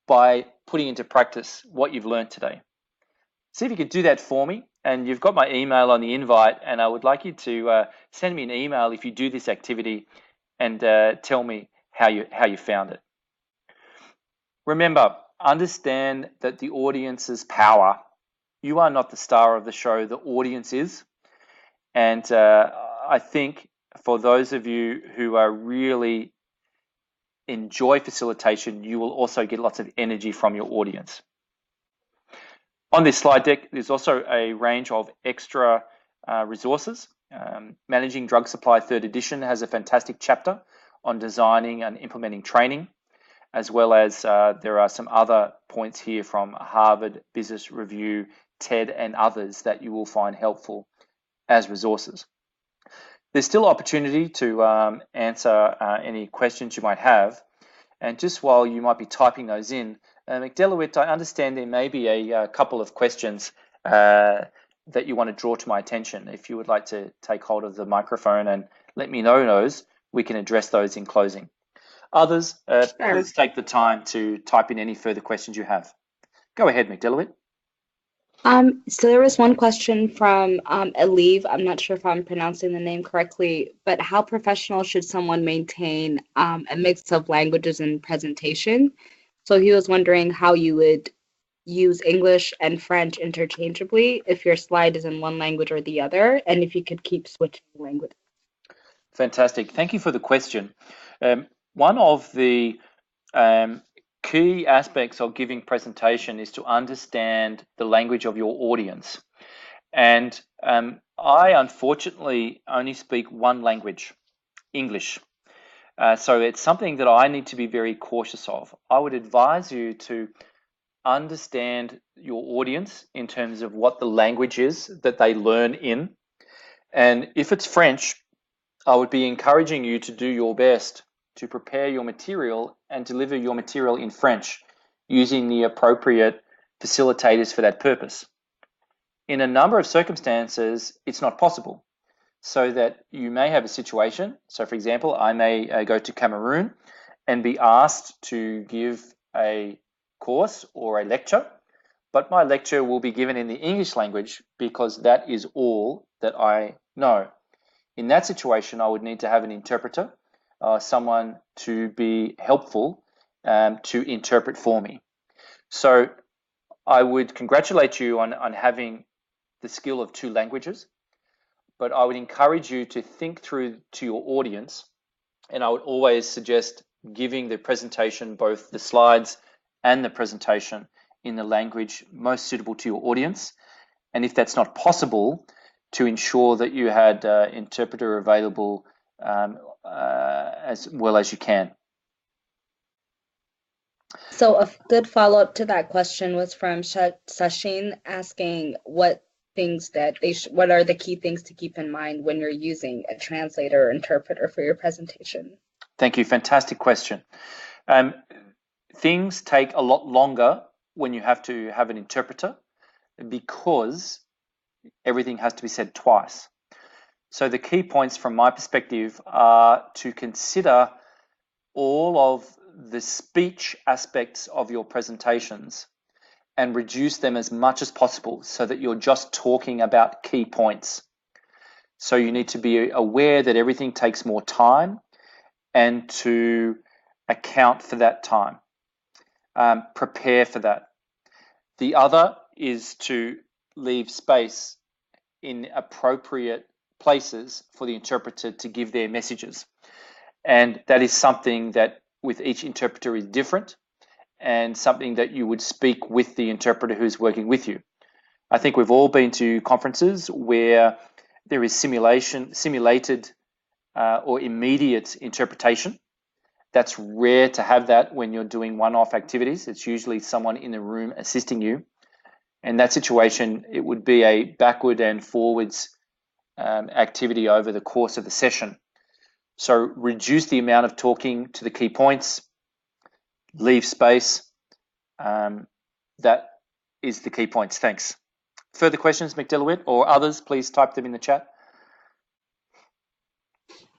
by putting into practice what you've learned today. See if you could do that for me. And you've got my email on the invite, and I would like you to send me an email if you do this activity and tell me how you found it. Remember, understand that the audience's power. You are not the star of the show, the audience is. And I think for those of you who are really enjoy facilitation, you will also get lots of energy from your audience. On this slide deck, there's also a range of extra resources. Managing Drug Supply 3rd edition has a fantastic chapter on designing and implementing training, as well as there are some other points here from Harvard Business Review, TED, and others that you will find helpful as resources. There's still opportunity to answer any questions you might have. And just while you might be typing those in, McDelowit, I understand there may be a couple of questions that you want to draw to my attention. If you would like to take hold of the microphone and let me know those, we can address those in closing. Others, please take the time to type in any further questions you have. Go ahead, McDelowit. So there was one question from Elive. I'm not sure if I'm pronouncing the name correctly, but how professional should someone maintain a mix of languages in presentation? So he was wondering how you would use English and French interchangeably if your slide is in one language or the other, and if you could keep switching languages. Fantastic. Thank you for the question. One of the key aspects of giving presentation is to understand the language of your audience. And I unfortunately only speak one language, English. So it's something that I need to be very cautious of. I would advise you to understand your audience in terms of what the language is that they learn in. And if it's French, I would be encouraging you to do your best to prepare your material and deliver your material in French using the appropriate facilitators for that purpose. In a number of circumstances, it's not possible, so that you may have a situation. So for example, I may go to Cameroon and be asked to give a course or a lecture, but my lecture will be given in the English language because that is all that I know. In that situation, I would need to have an interpreter, someone to be helpful to interpret for me. So I would congratulate you on having the skill of 2 languages, but I would encourage you to think through to your audience, and I would always suggest giving the presentation, both the slides and the presentation, in the language most suitable to your audience. And if that's not possible, to ensure that you had interpreter available as well as you can. So a good follow-up to that question was from Sashin, asking what are the key things to keep in mind when you're using a translator or interpreter for your presentation? Thank you. Fantastic question. Things take a lot longer when you have to have an interpreter because everything has to be said twice. So the key points from my perspective are to consider all of the speech aspects of your presentations and reduce them as much as possible so that you're just talking about key points. So you need to be aware that everything takes more time and to account for that time. Prepare for that. The other is to leave space in appropriate places for the interpreter to give their messages. And that is something that with each interpreter is different, and something that you would speak with the interpreter who's working with you. I think we've all been to conferences where there is simulated or immediate interpretation. That's rare to have that when you're doing one-off activities. It's usually someone in the room assisting you. In that situation, it would be a backward and forwards activity over the course of the session. So reduce the amount of talking to the key points, leave space. That is the key points. Thanks. Further questions, McDelowit, or others, please type them in the chat.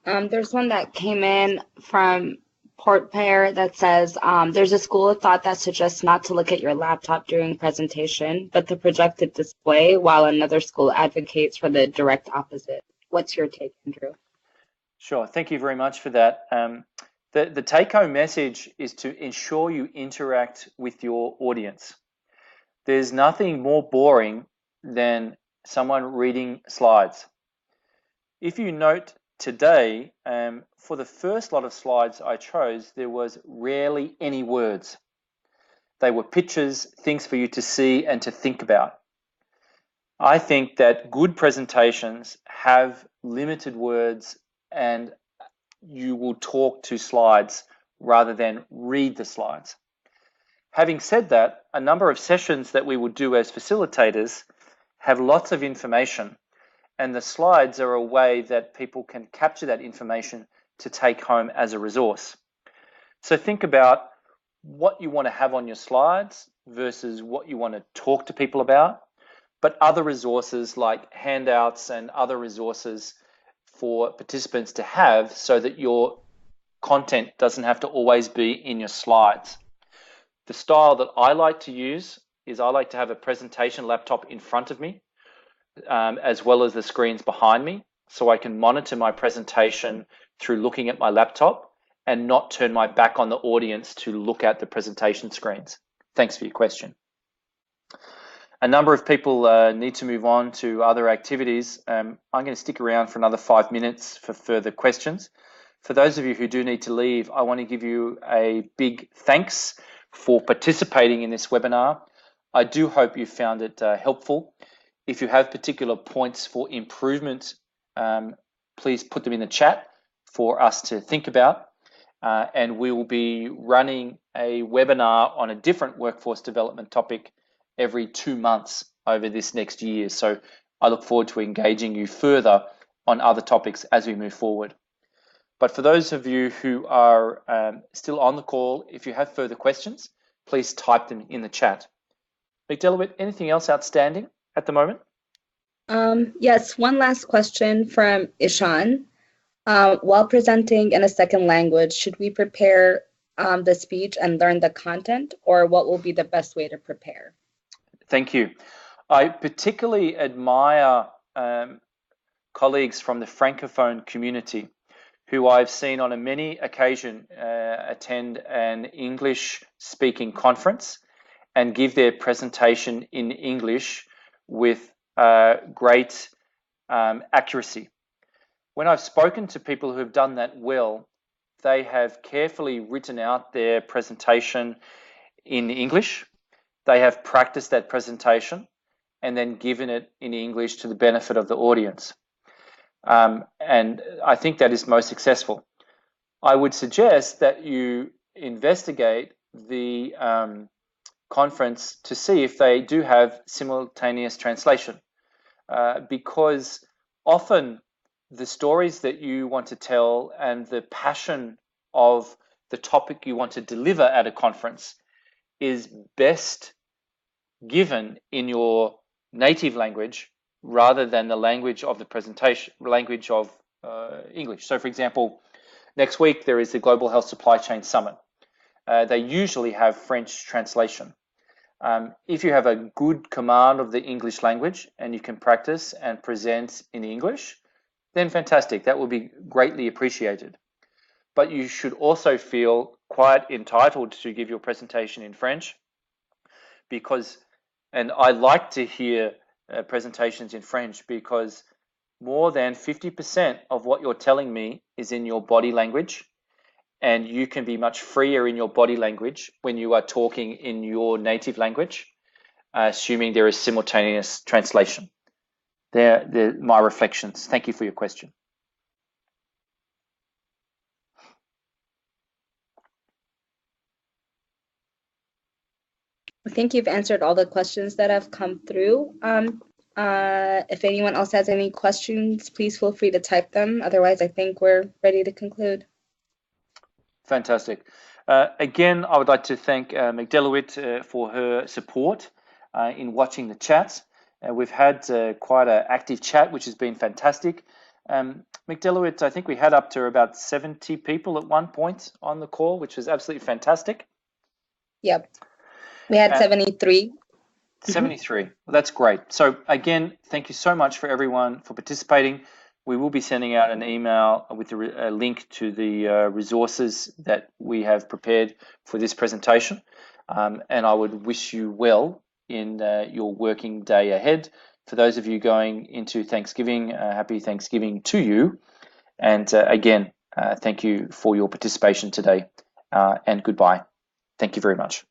There's one that came in from Port Pair that says, there's a school of thought that suggests not to look at your laptop during presentation, but the projected display, while another school advocates for the direct opposite. What's your take, Andrew? Sure, thank you very much for that. The take-home message is to ensure you interact with your audience. There's nothing more boring than someone reading slides. If you note today, for the first lot of slides I chose, there was rarely any words. They were pictures, things for you to see and to think about. I think that good presentations have limited words and you will talk to slides rather than read the slides. Having said that, a number of sessions that we will do as facilitators have lots of information, and the slides are a way that people can capture that information to take home as a resource. So think about what you want to have on your slides versus what you want to talk to people about, but other resources like handouts and other resources for participants to have so that your content doesn't have to always be in your slides. The style that I like to use is I like to have a presentation laptop in front of me, as well as the screens behind me, so I can monitor my presentation through looking at my laptop and not turn my back on the audience to look at the presentation screens. Thanks for your question. A number of people need to move on to other activities. I'm going to stick around for another 5 minutes for further questions. For those of you who do need to leave, I want to give you a big thanks for participating in this webinar. I do hope you found it helpful. If you have particular points for improvement, please put them in the chat for us to think about. And we will be running a webinar on a different workforce development topic every 2 months over this next year. So I look forward to engaging you further on other topics as we move forward. But for those of you who are still on the call, if you have further questions, please type them in the chat. McDelowit, anything else outstanding at the moment? Yes, one last question from Ishan. While presenting in a second language, should we prepare the speech and learn the content, or what will be the best way to prepare? Thank you. I particularly admire colleagues from the Francophone community who I've seen on a many occasion attend an English-speaking conference and give their presentation in English with great accuracy. When I've spoken to people who have done that well, they have carefully written out their presentation in English. They have practiced that presentation and then given it in English to the benefit of the audience. And I think that is most successful. I would suggest that you investigate the conference to see if they do have simultaneous translation, because often the stories that you want to tell and the passion of the topic you want to deliver at a conference is best given in your native language rather than the language of the presentation, language of English. So for example, next week there is the Global Health Supply Chain Summit. They usually have French translation. If you have a good command of the English language and you can practice and present in English, then fantastic, that will be greatly appreciated. But you should also feel quite entitled to give your presentation in French, because, and I like to hear presentations in French, because more than 50% of what you're telling me is in your body language, and you can be much freer in your body language when you are talking in your native language, assuming there is simultaneous translation. They're my reflections. Thank you for your question. I think you've answered all the questions that have come through. If anyone else has any questions, please feel free to type them. Otherwise, I think we're ready to conclude. Fantastic. Again, I would like to thank McDelowit for her support in watching the chats. We've had quite an active chat, which has been fantastic. McDelowit, I think we had up to about 70 people at one point on the call, which was absolutely fantastic. Yep. We had 73. 73. Well, that's great. So again, thank you so much for everyone for participating. We will be sending out an email with a link to the resources that we have prepared for this presentation. And I would wish you well in your working day ahead. For those of you going into Thanksgiving, happy Thanksgiving to you. And again, thank you for your participation today, and goodbye. Thank you very much.